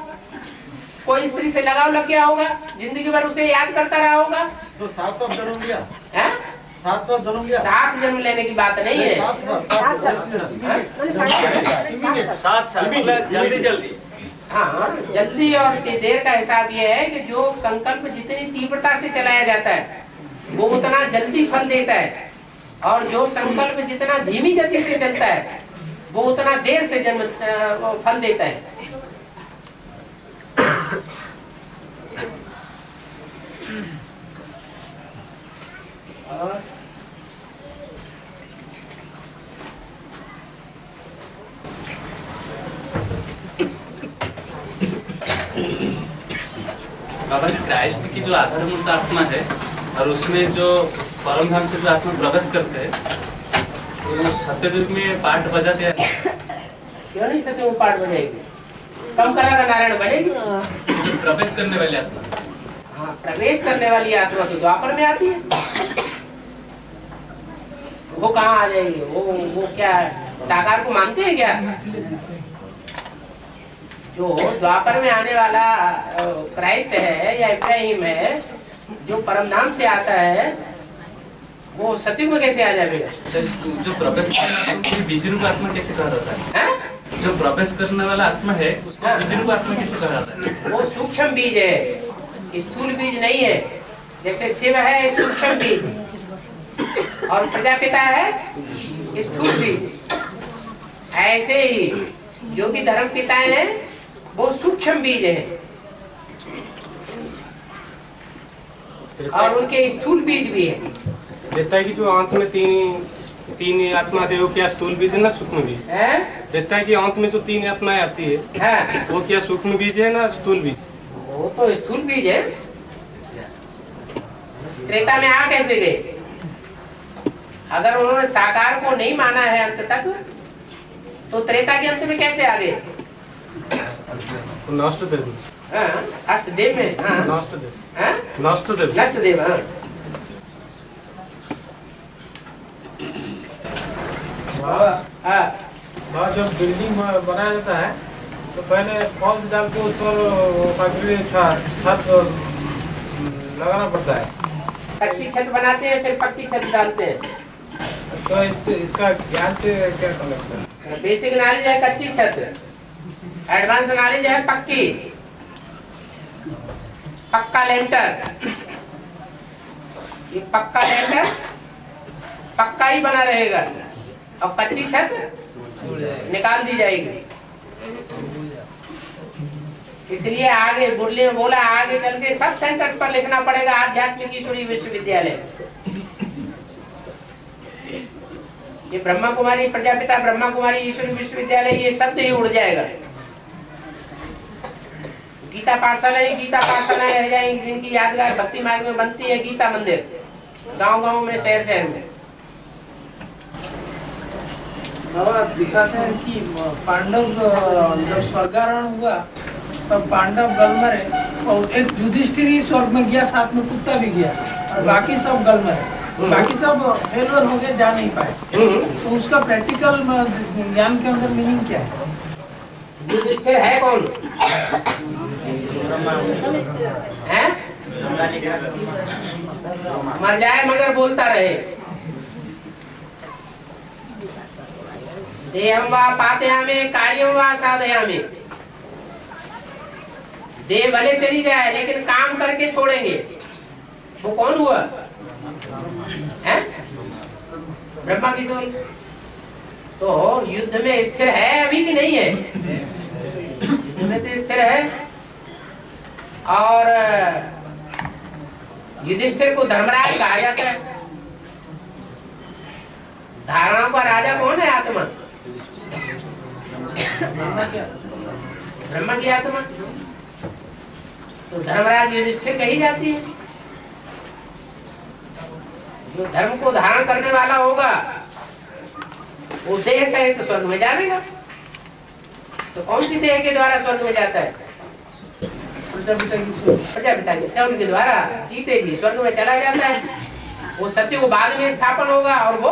कोई स्त्री से लगाव लग गया होगा, जिंदगी भर उसे याद करता रहा होगा। तो 7 जन्म लिया। 7 जन्म लिया। 7 जन्म लेने की बात नहीं है। 7 साल जल्दी जल्दी। हाँ, जल्दी और देर का हिसाब ये है कि जो संकल्प जितनी तीव्रता से चलाया जाता है वो उतना जल्दी फल देता है, और जो संकल्प जितना धीमी गति से चलता है वो उतना देर से फल देता है। और बाबा, क्राइस्ट की जो आधारभूत आत्मा है और उसमें जो परम धाम से जो आत्मा प्रवेश करते हैं, तो सत्ययुग में पाठ बजाते हैं। क्यों नहीं सत्ययुग पाठ बजाएगी? कम करेगा नारायण बनेगी। जो प्रवेश करने वाली आत्मा, हाँ, प्रवेश करने वाली आत्मा तो द्वापर में आती है। वो कहाँ आ जाएगी? वो क्या साकार को मानते हैं क्या? जो द्वापर में आने वाला क्राइस्ट है या इब्राहिम है, जो परम नाम से आता है, वो सत्ययुग में कैसे आ जाएगा? जो प्रवेश करने वाला बीज रूप आत्मा कैसे कहा जाता है? जो प्रवेश करने वाला आत्मा है उसको बीज रूप आत्मा कैसे कहा जाता है? वो सूक्ष्म बीज है, स्थूल बीज नहीं है। जैसे शिव है सूक्ष्म बीज और प्रजापिता है स्थूल बीज, ऐसे ही जो भी धर्म पिताएं हैं वो सूक्ष्म बीज है और उनके स्थूल बीज भी है। रहता है कि जो अंत में तीन आत्मा थे वो क्या स्थूल बीज है ना सूक्ष्म बीज? रहता है कि अंत में जो 3 आत्माएं आती है वो क्या सूक्ष्म बीज है ना स्थूल बीज? वो तो स्थूल बीज है। त्रेता में आ कैसे गए? अगर उन्होंने साकार को नहीं माना है अंत तक, तो त्रेता के अंत में कैसे आ गए? नष्ट देव में। नष्ट देव। हाँ, जब बिल्डिंग बनाया जाता है तो पहले फॉल्स डाल के उस पर छत लगाना पड़ता है। कच्ची छत बनाते हैं फिर पक्की छत डालते हैं। तो इसका ज्ञान से क्या कनेक्शन? बेसिक नॉलेज है कच्ची छत, एडवांस नॉलेज है पक्की, पक्का लेंटर। ये पक्का लेंटर पक्का ही बना रहेगा और कच्ची छत निकाल दी जाएगी। इसलिए आगे बुरले में बोला आगे चल के सब सेंटर पर लिखना पड़ेगा आध्यात्मिक ईश्वरीय विश्वविद्यालय। ये ब्रह्मा कुमारी प्रजापिता ब्रह्मा कुमारी ईश्वरीय विश्वविद्यालय ये शब्द ही उड़ जाएगा। गीता पाठशाला रह जाएंगी जिनकी यादगार भक्ति मार्ग में बनती है गीता मंदिर, गांव-गांव में शहर में। बाबा दिखाते हैं कि पांडव जब स्वर्गारोहण हुआ तब पांडव गल मरे और एक युधिष्ठिर ही स्वर्ग में गया, साथ में कुत्ता भी गया और बाकी सब गल मरे, बाकी सब फेलियर हो गए, जा नहीं पाए। तो उसका प्रैक्टिकल ज्ञान के अंदर मीनिंग क्या है? युधिष्ठिर है कौन? है? मर जाए मगर बोलता रहे। देहं वा पातयामि कार्यं वा साधयामि। देह भले चली जाए लेकिन काम करके छोड़ेंगे। वो कौन हुआ? है? ब्रह्मा किशोर। तो युद्ध में स्थिर है अभी कि नहीं है? युद्ध में तो स्थिर है। और युधिष्ठिर को धर्मराज कहा जाता है। धारणाओं का राजा कौन है? आत्मा, ब्रह्म की आत्मा। तो धर्मराज युधिष्ठिर कही जाती है। जो धर्म को धारण करने वाला होगा वो देह सहित तो स्वर्ग में जाएगा। तो कौन सी देह के द्वारा स्वर्ग में जाता है? प्रजापिता की शौर्य के द्वारा जीते जी स्वर्ग में चला जाता है। वो सत्य को बाद में स्थापन होगा और वो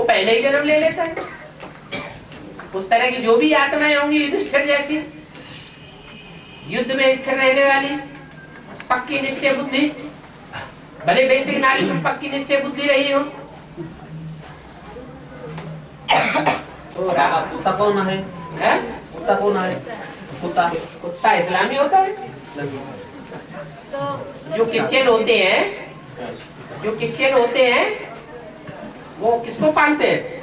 पहले ही जन्म ले लेता है। उस तरह की जो भी आत्माएं होंगी युधिष्ठिर जैसी, युद्ध में स्थिर रहने वाली, पक्की निश्चय बुद्धि, भले बेसिक नॉलेज में पक्की निश्चय बुद्धि रही हो। तो कुत्ता कौन है? कुत्ता कौन है? कुत्ता इस्लामी होता है। जो क्रिश्चियन होते हैं वो किसको पालते हैं?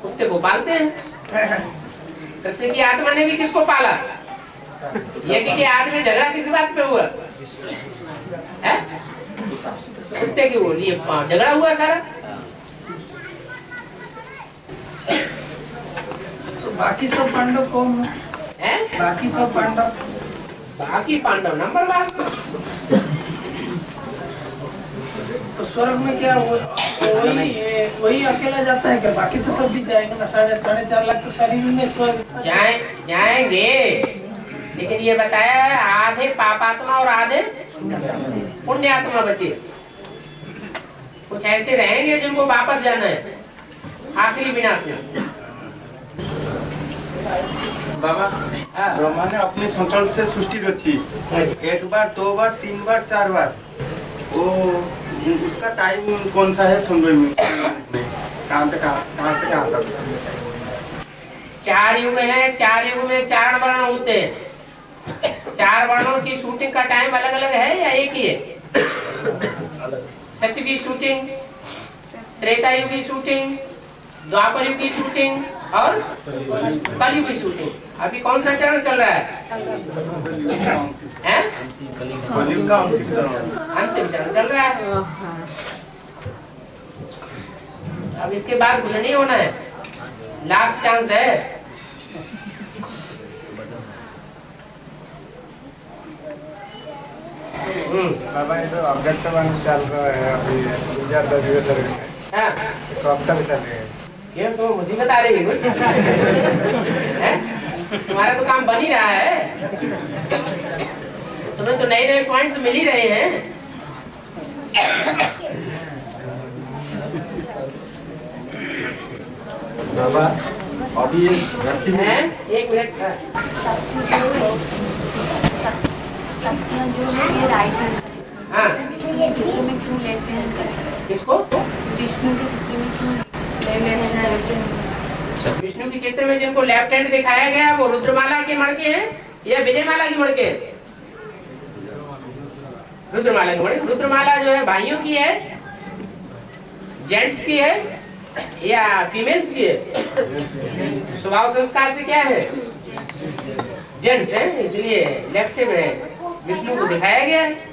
कुत्ते को पालते हैं। कृष्ण की आत्मा ने भी किसको पाला? ये कि आज में झगड़ा किस बात पे हुआ है? कुत्ते की वो लिए झगड़ा हुआ सारा। तो बाकी सब पांडव कौन है? बाकी सब पांडव, बाकी पांडव नंबर 1। तो स्वर्ग में क्या वही अकेला जाता है क्या? बाकी तो सब भी जाएंगे ना। 4.5 लाख तो शरीर में स्वर्ग जाएंगे। लेकिन ये बताया है आधे पापात्मा और आधे पुण्यात्मा बचे। कुछ ऐसे रहेंगे जिनको वापस जाना है आखिरी विनाश में। बाबा, ब्रह्मा ने अपने संकल्प से सृष्टि रची। 1 बार, 2 बार, 3 बार, 4 बार। वो उसका टाइम कौन सा है? समय में कहाँ से कहाँ तक? 4 युग है। 4 युग में 4 वर्ण होते हैं। 4 वर्णों की शूटिंग का टाइम अलग अलग है या एक ही है? सत्य की शूटिंग, त्रेता युग की शूटिंग, द्वापर युग की शूटिंग और कलयुग की शूटिंग। अभी कौन सा चरण चल रहा है? अंतिम चरण चल रहा है। अब इसके बाद कुछ नहीं होना है, लास्ट चांस है। बाबा ये तो अव्यक्त चल रहा है अभी 2010 में। तो अब तक चल रहे हैं। ये तो मुसीबत आ रही है कुछ? तुम्हारा तो काम बन ही रहा है। तुम्हें तो नए नए पॉइंट्स मिल ही रहे हैं। बाबा अभी धरती में 1 मिनट। ये राइट हैंड हाँ, में क्यों लेफ्ट हैंड करें? किसको? विष्णु के चित्र में क्यों लेफ्ट हैंड? विष्णु के चित्र में जिनको लेफ्ट हैंड दिखाया गया वो रुद्रमाला के मड़के हैं या विजयमाला के मड़के? रुद्रमाला के मड़के। रुद्रमाला जो है भाइयों की है, जेंट्स की है या फीमेल्स की है? स्वभाव संस्कार से क्या है? जेंट्स है, इसलिए लेफ्ट में विष्णु को दिखाया गया है।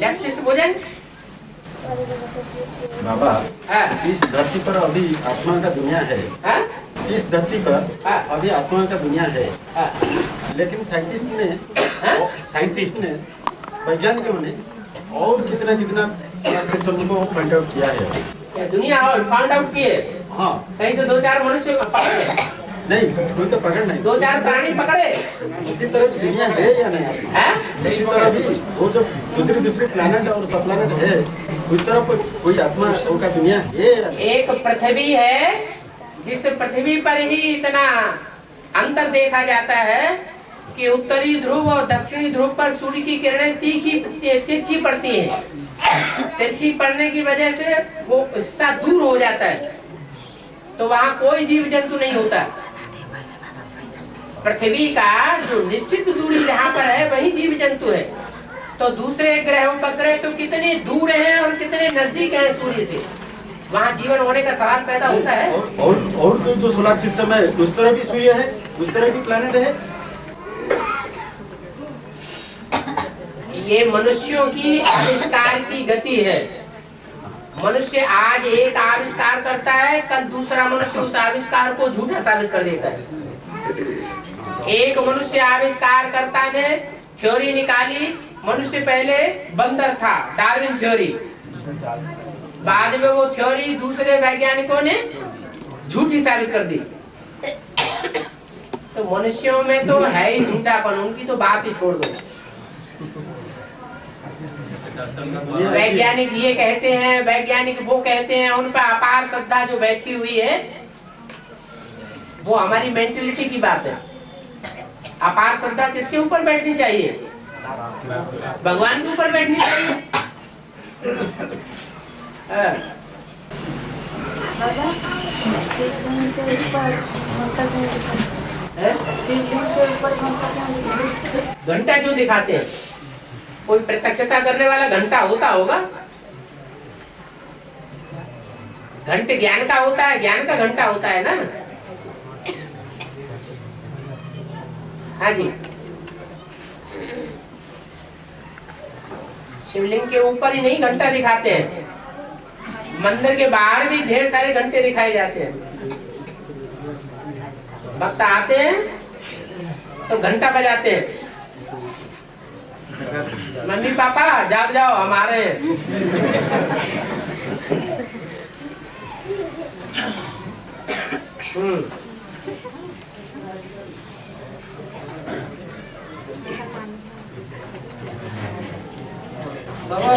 लेफ्टिस्ट भोजन। बाबा, इस धरती पर अभी आत्मा का दुनिया है। इस धरती पर अभी आत्मा का दुनिया है। लेकिन साइंटिस्ट ने वैज्ञानिकों ने और कितना सिस्टम को पॉइंट आउट किया है। दुनिया और फाउंड आउट किए। हाँ, कहीं से 2-4 मनुष्य को पकड़े? नहीं, कोई तो पकड़ नहीं। 2-4 प्राणी पकड़े? उसी तरह की दुनिया है या नहीं? उसी तरह भी वो जो दूसरी प्लैनेट और सब प्लैनेट है, उस तरह कोई आत्मा का दुनिया है। एक पृथ्वी है जिस पृथ्वी पर ही इतना अंतर देखा जाता है कि उत्तरी ध्रुव और दक्षिणी ध्रुव पर सूर्य की किरणें तिरछी पड़ती हैं। तिरछी पड़ने की वजह से वो हिस्सा दूर हो जाता है, तो वहाँ कोई जीव जंतु नहीं होता। पृथ्वी का जो निश्चित दूरी जहाँ पर है वही जीव जंतु है। तो दूसरे ग्रह उपग्रह तो कितने दूर हैं और कितने नजदीक हैं सूर्य से, वहाँ जीवन होने का सवाल पैदा होता है। और जो सोलर सिस्टम है उस तरह भी सूर्य है, उस तरह भी प्लैनेट है। ये मनुष्यों की आविष्कार की गति है। मनुष्य आज एक आविष्कार करता है, कल दूसरा मनुष्य उस आविष्कार को झूठा साबित कर देता है। एक मनुष्य आविष्कार करता ने थ्योरी निकाली, मनुष्य पहले बंदर था, डार्विन थ्योरी। बाद में वो थ्योरी दूसरे वैज्ञानिकों ने झूठी साबित कर दी। तो मनुष्यों में तो है ही झूठापन, उनकी तो बात ही छोड़ दो। वैज्ञानिक ये कहते हैं, वैज्ञानिक वो कहते हैं, उन पर अपार श्रद्धा जो बैठी हुई है, वो हमारी मेंटेलिटी की बात है। अपार श्रद्धा किसके ऊपर बैठनी चाहिए? भगवान के ऊपर बैठनी चाहिए। घंटा क्यों दिखाते हैं? कोई प्रत्यक्षता करने वाला घंटा होता होगा? घंटे ज्ञान का होता है, ज्ञान का घंटा होता है ना। हाँ जी, शिवलिंग के ऊपर ही नहीं घंटा दिखाते हैं, मंदिर के बाहर भी ढेर सारे घंटे दिखाए जाते हैं। भक्त आते हैं तो घंटा बजाते हैं, मम्मी पापा जाग जाओ हमारे। बाबा,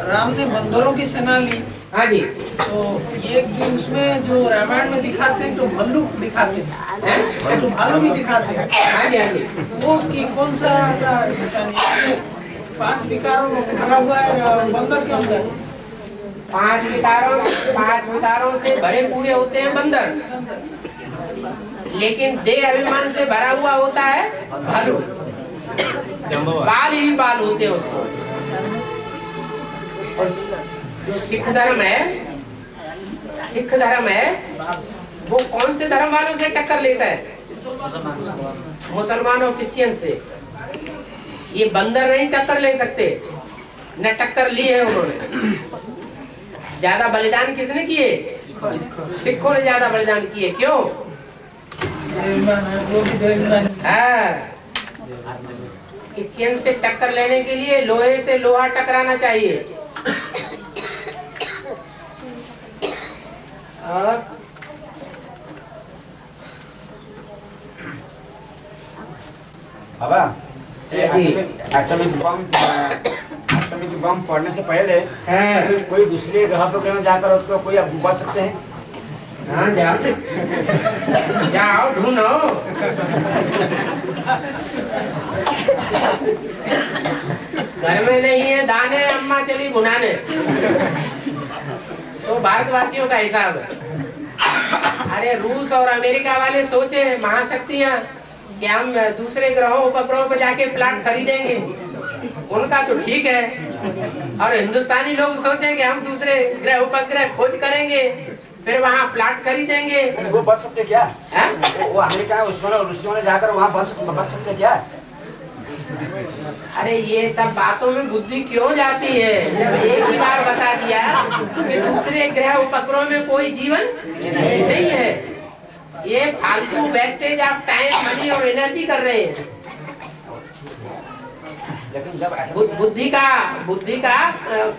राम ने बंदरों की सेना ली। हाँ जी। तो ये जो उसमें जो रामायण में दिखाते हैं तो भल्लुक दिखाते हैं, तो भालू भी दिखाते हैं। हाँ जी, हाँ जी। वो कि कौन सा निशानी? 5 विकारों में भरा हुआ है बंदर के अंदर। 5 विकारों से भरे पूरे होते हैं बंदर, लेकिन देह अभिमान से भरा हुआ होता है भालू। बाल ही बाल होते हैं उसको। और जो सिख धर्म है, वो कौन से धर्म वालों से टक्कर लेता है? मुसलमान और क्रिश्चियन से। ये बंदर नहीं टक्कर ले सकते, न टक्कर ली है उन्होंने। ज्यादा बलिदान किसने किए? सिखों ने ज्यादा बलिदान किए। क्यों? क्रिश्चियन से टक्कर लेने के लिए लोहे से लोहा टकराना चाहिए। और बाबा, एटॉमिक बम पड़ने से पहले कोई दूसरे ग्रह पर जाकर उसको कोई बच सकते हैं? हाँ, जाओ ढूंढो। घर में नहीं है दाने, अम्मा चली भुनाने। तो भारतवासियों का हिसाब है। अरे रूस और अमेरिका वाले सोचे महाशक्तियां कि हम दूसरे ग्रहों उपग्रहों पर जाके प्लाट खरीदेंगे, उनका तो ठीक है। और हिंदुस्तानी लोग सोचे कि हम दूसरे ग्रह उपग्रह खोज करेंगे, फिर वहाँ प्लाट खरीदेंगे। वो बच सकते क्या? वो अमेरिका रूसियों ने जाकर वहाँ बच सकते क्या? अरे ये सब बातों में बुद्धि क्यों जाती है? जब एक ही बार बता दिया कि दूसरे ग्रह उपग्रहों में कोई जीवन नहीं है। ये फालतू वेस्टेज ऑफ टाइम, मनी और एनर्जी कर रहे हैं। लेकिन जब बुद्धि का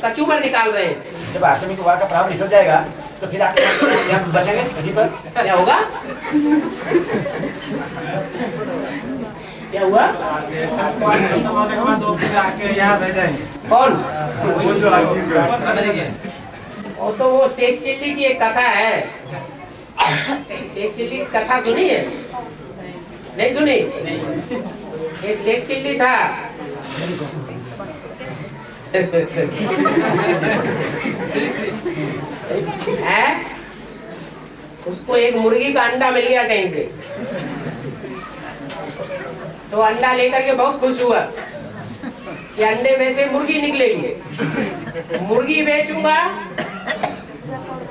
कचूमर निकाल रहे हैं। जब आतंकी वार का प्रभाव निकल जाएगा तो फिर आप बचेंगे कहीं पर? क्या होगा? क्या हुआ? कौन? वो शेख चिल्ली की एक कथा है। शेख चिल्ली की कथा सुनी है? नहीं सुनी? एक शेख चिल्ली था। है? उसको एक मुर्गी का अंडा मिल गया कहीं से, तो अंडा लेकर के बहुत खुश हुआ कि अंडे में से मुर्गी निकलेगी। मुर्गी बेचूंगा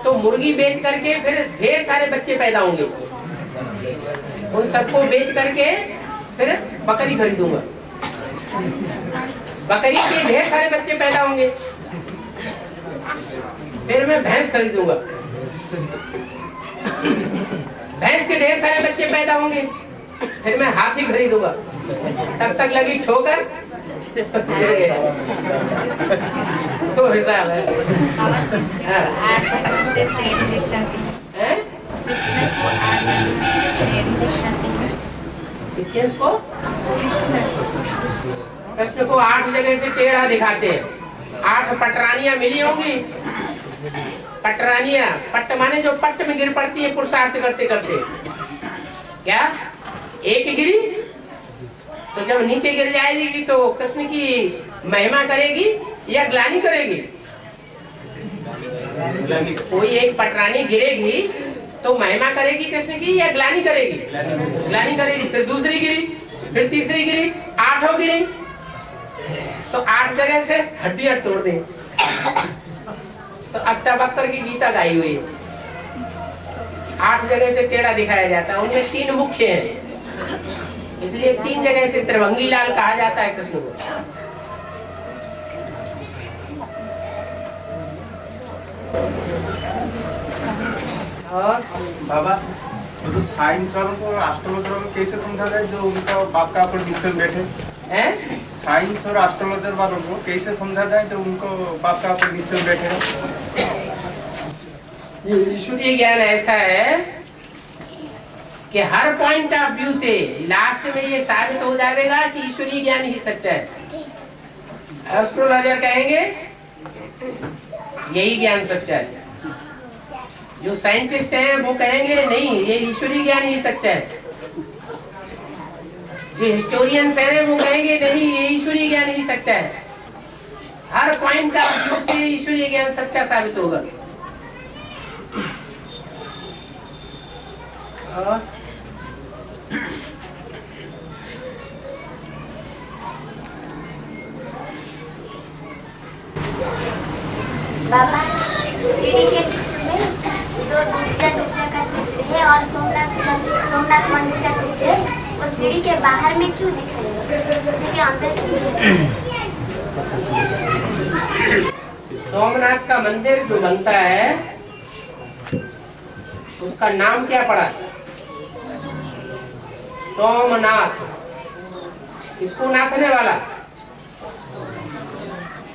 तो मुर्गी बेच करके फिर ढेर सारे बच्चे पैदा होंगे, उन सबको बेच करके फिर बकरी खरीदूंगा। बकरी के ढेर सारे बच्चे पैदा होंगे, फिर मैं भैंस खरीदूंगा। भैंस के ढेर सारे बच्चे पैदा होंगे, फिर मैं हाथी खरीदूंगा। तब तक लगी ठोकर। तो हिसाब है। किस चीज को? कृष्ण को 8 जगह से टेढ़ा दिखाते हैं। 8 पटरानियां मिली होंगी। पटरानियां, पट्ट माने जो पट्ट में गिर पड़ती है पुरुषार्थ करते करते। क्या एक गिरी तो जब नीचे गिर जाएगी तो कृष्ण की महिमा करेगी या ग्लानि करेगी? कोई एक पटरानी गिरेगी तो महिमा करेगी कृष्ण की या ग्लानि करेगी? ग्लानि करेगी। फिर दूसरी गिरी, फिर तीसरी गिरी, 8 गिरी तो 8 जगह से हड्डियां तोड़ दें। तो अष्टावक्र की गीता गाई हुई है। 8 जगह से टेढ़ा दिखाया जाता है। उनके 3 मुख्य हैं, इसलिए 3 जगह से त्रिभंगी लाल कहा जाता है कृष्ण को। और बाबा तो साइंस वालों को एस्ट्रोलॉजर को कैसे समझा जाए जो उनका बाप का ऊपर डिसीजन बैठे हैं? साइंस और एस्ट्रोलॉजर वालों को कैसे समझा जाए जो उनको बाप का ऊपर डिसीजन बैठे हैं? ईश्वरीय ज्ञान ऐसा है कि हर पॉइंट ऑफ व्यू से लास्ट में ये साबित हो जाएगा कि ईश्वरीय ज्ञान ही सच्चा है। एस्ट्रोलॉजर कहेंगे यही ज्ञान सच्चा है। जो साइंटिस्ट हैं वो कहेंगे नहीं, ये ईश्वरीय ज्ञान ही सच्चा है। जो हिस्टोरियंस हैं वो कहेंगे नहीं, ये ईश्वरीय ज्ञान ही सच्चा है। हर पॉइंट का व्यू से ईश्वरीय ज्ञान सच्चा साबित होगा। बाबा सीढ़ी के चित्र में जो दूसरा का चित्र है और सोमनाथ मंदिर का चित्र है, वो सीढ़ी के बाहर में क्यों दिखाई सीढ़ी के अंदर क्यों? सोमनाथ का मंदिर जो बनता है उसका नाम क्या पड़ा? सोमनाथ। किसको नाथने वाला?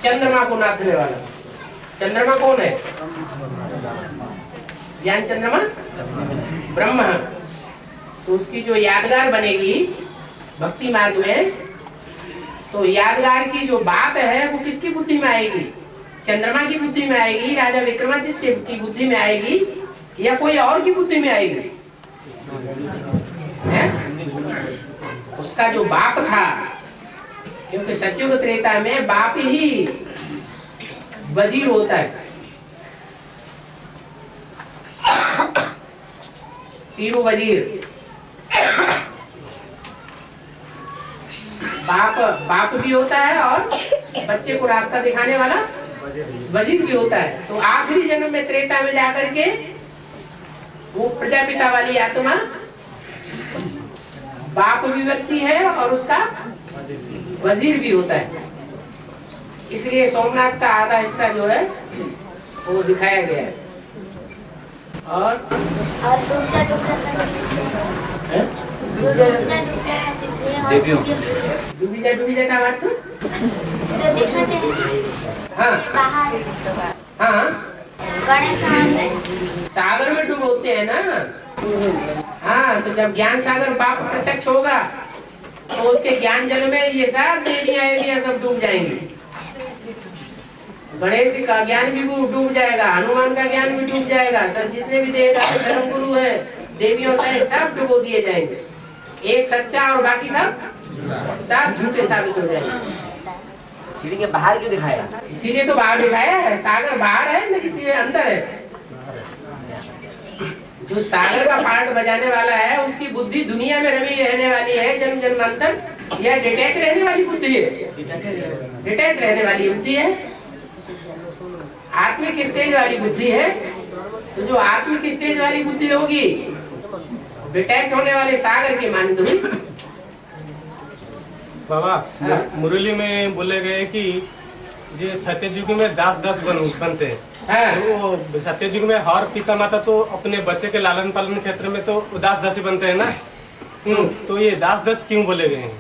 चंद्रमा को नाथने वाला। चंद्रमा कौन है? ज्ञान चंद्रमा ब्रह्म। तो उसकी जो यादगार बनेगी भक्ति मार्ग में, तो यादगार की जो बात है वो किसकी बुद्धि में आएगी? चंद्रमा की बुद्धि में आएगी, राजा विक्रमादित्य की बुद्धि में आएगी, या कोई और की बुद्धि में आएगी? उसका जो बाप था, क्योंकि सत्युग त्रेता में बाप ही वजीर होता है। पीरू वजीर, बाप भी होता है और बच्चे को रास्ता दिखाने वाला वजीर भी होता है। तो आखिरी जन्म में त्रेता में जाकर के वो प्रजापिता वाली आत्मा बाप भी व्यक्ति है और उसका वजीर भी होता है। इसलिए सोमनाथ का आधा हिस्सा जो है वो दिखाया गया है। और डूबीजा का अर्थ जो दिखाते हैं हाँ बाहर हाँ गणेश सागर में डूबोते हैं ना। हाँ, तो जब ज्ञान सागर बाप प्रत्यक्ष होगा तो उसके ज्ञान जल में ये सब देवियां सब डूब जाएंगी। गणेश का ज्ञान भी डूब जाएगा, हनुमान का ज्ञान भी डूब जाएगा, सब जितने भी धर्म गुरु है देवियों से सब डुबो दिए जाएंगे। एक सच्चा और बाकी सब झूठे साबित हो जाएंगे। सीढ़ी के बाहर क्यों दिखाया? इसीलिए तो बाहर दिखाया है। सागर बाहर है न किसी अंदर है। जो सागर का पार्ट बजाने वाला है उसकी बुद्धि दुनिया में रमी रहने वाली है जन्म जन्मांतर, या डिटैच रहने वाली बुद्धि है? डिटैच रहने वाली बुद्धि है, आत्मिक स्टेज वाली बुद्धि है। तो जो आत्मिक स्टेज वाली बुद्धि होगी डिटैच होने वाले सागर की मानी हुई, बाबा मुरली में बोले गए कि ये सत्ययुग में दास बनते हैं। तो सत्ययुग में हर पिता माता तो अपने बच्चे के लालन पालन क्षेत्र में तो दास ही बनते हैं ना। तो ये दास क्यों बोले गए हैं?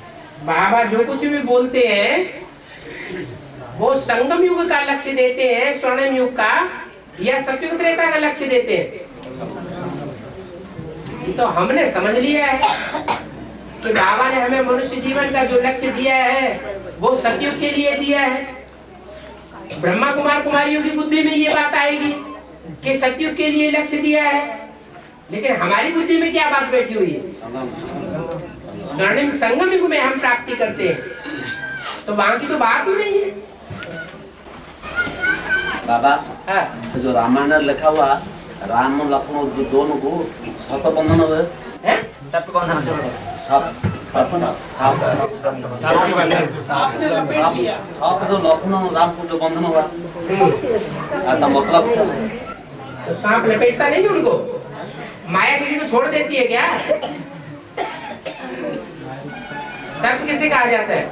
बाबा जो कुछ भी बोलते हैं वो संगम युग का लक्ष्य देते हैं, स्वर्णिम युग का, या सतयुग त्रेता का लक्ष्य देते हैं। ये तो हमने समझ लिया है कि बाबा ने हमें मनुष्य जीवन का जो लक्ष्य दिया है वो सतयुग के लिए दिया है। ब्रह्मा कुमार कुमारियों की बुद्धि में ये बात आएगी कि सतयुग के लिए लक्ष्य दिया है, लेकिन हमारी बुद्धि में क्या बात बैठी हुई है? स्वर्णिम संगम युग में हम प्राप्ति करते हैं, तो वहां की तो बात ही नहीं है। बाबा तो जो रामायण में लिखा हुआ राम लक्ष्मण दोनों को सत बंधन हुए, सत जो लक्ष्मण राम को जो बंधन हुआ ऐसा मतलब तो सांप लपेटता नहीं उनको? माया किसी को छोड़ देती है क्या? सर्प किसे कहा जाता है?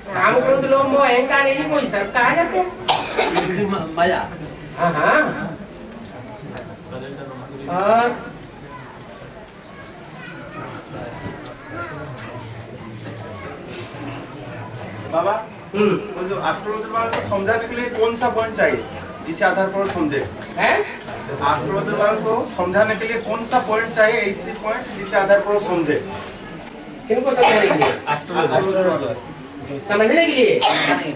काम क्रोध लोभ मोह अहंकार, नहीं कोई सर्प कहा जाता है माया। हाँ। और बाबा वो जो एस्ट्रोलॉजर वाले को समझाने के लिए कौन सा पॉइंट चाहिए इसी आधार पर समझे? एस्ट्रोलॉजर वाले को समझाने के लिए कौन सा पॉइंट चाहिए इसी पॉइंट इसी आधार पर समझे? किनको समझने के लिए? समझने के लिए,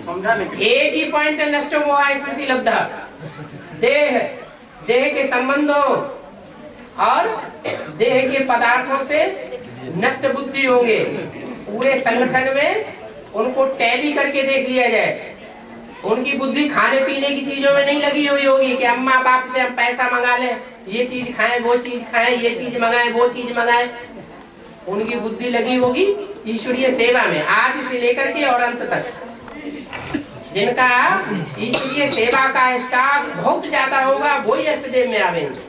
समझाने के लिए एक ही पॉइंट नष्ट हुआ है स्मृति लब्धा। देह के संबंधों और देह के पदार्थों से नष्ट बुद्धि होंगे। पूरे संगठन में उनको टैली करके देख लिया जाए। उनकी बुद्धि खाने पीने की चीजों में नहीं लगी हुई होगी कि अम्मा बाप से हम पैसा मंगा लें, ये चीज खाएं, वो चीज खाएं, ये चीज मंगाएं, वो चीज मंगाएं। उनकी बुद्धि लगी होगी ईश्वरीय सेवा में, आदि से लेकर के और अंत तक। जिनका ईश्वरीय सेवा का स्टॉक बहुत ज्यादा होगा वही अष्टदेव में आवेंगे।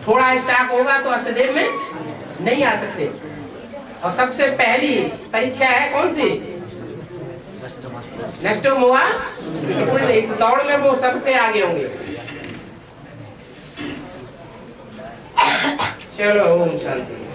थोड़ा स्टॉक होगा तो अष्टदेव में नहीं आ सकते। और सबसे पहली परीक्षा है कौन सी? नष्टो मोहा। इसमें इस दौड़ में वो सबसे आगे होंगे। चलो ओम शांति।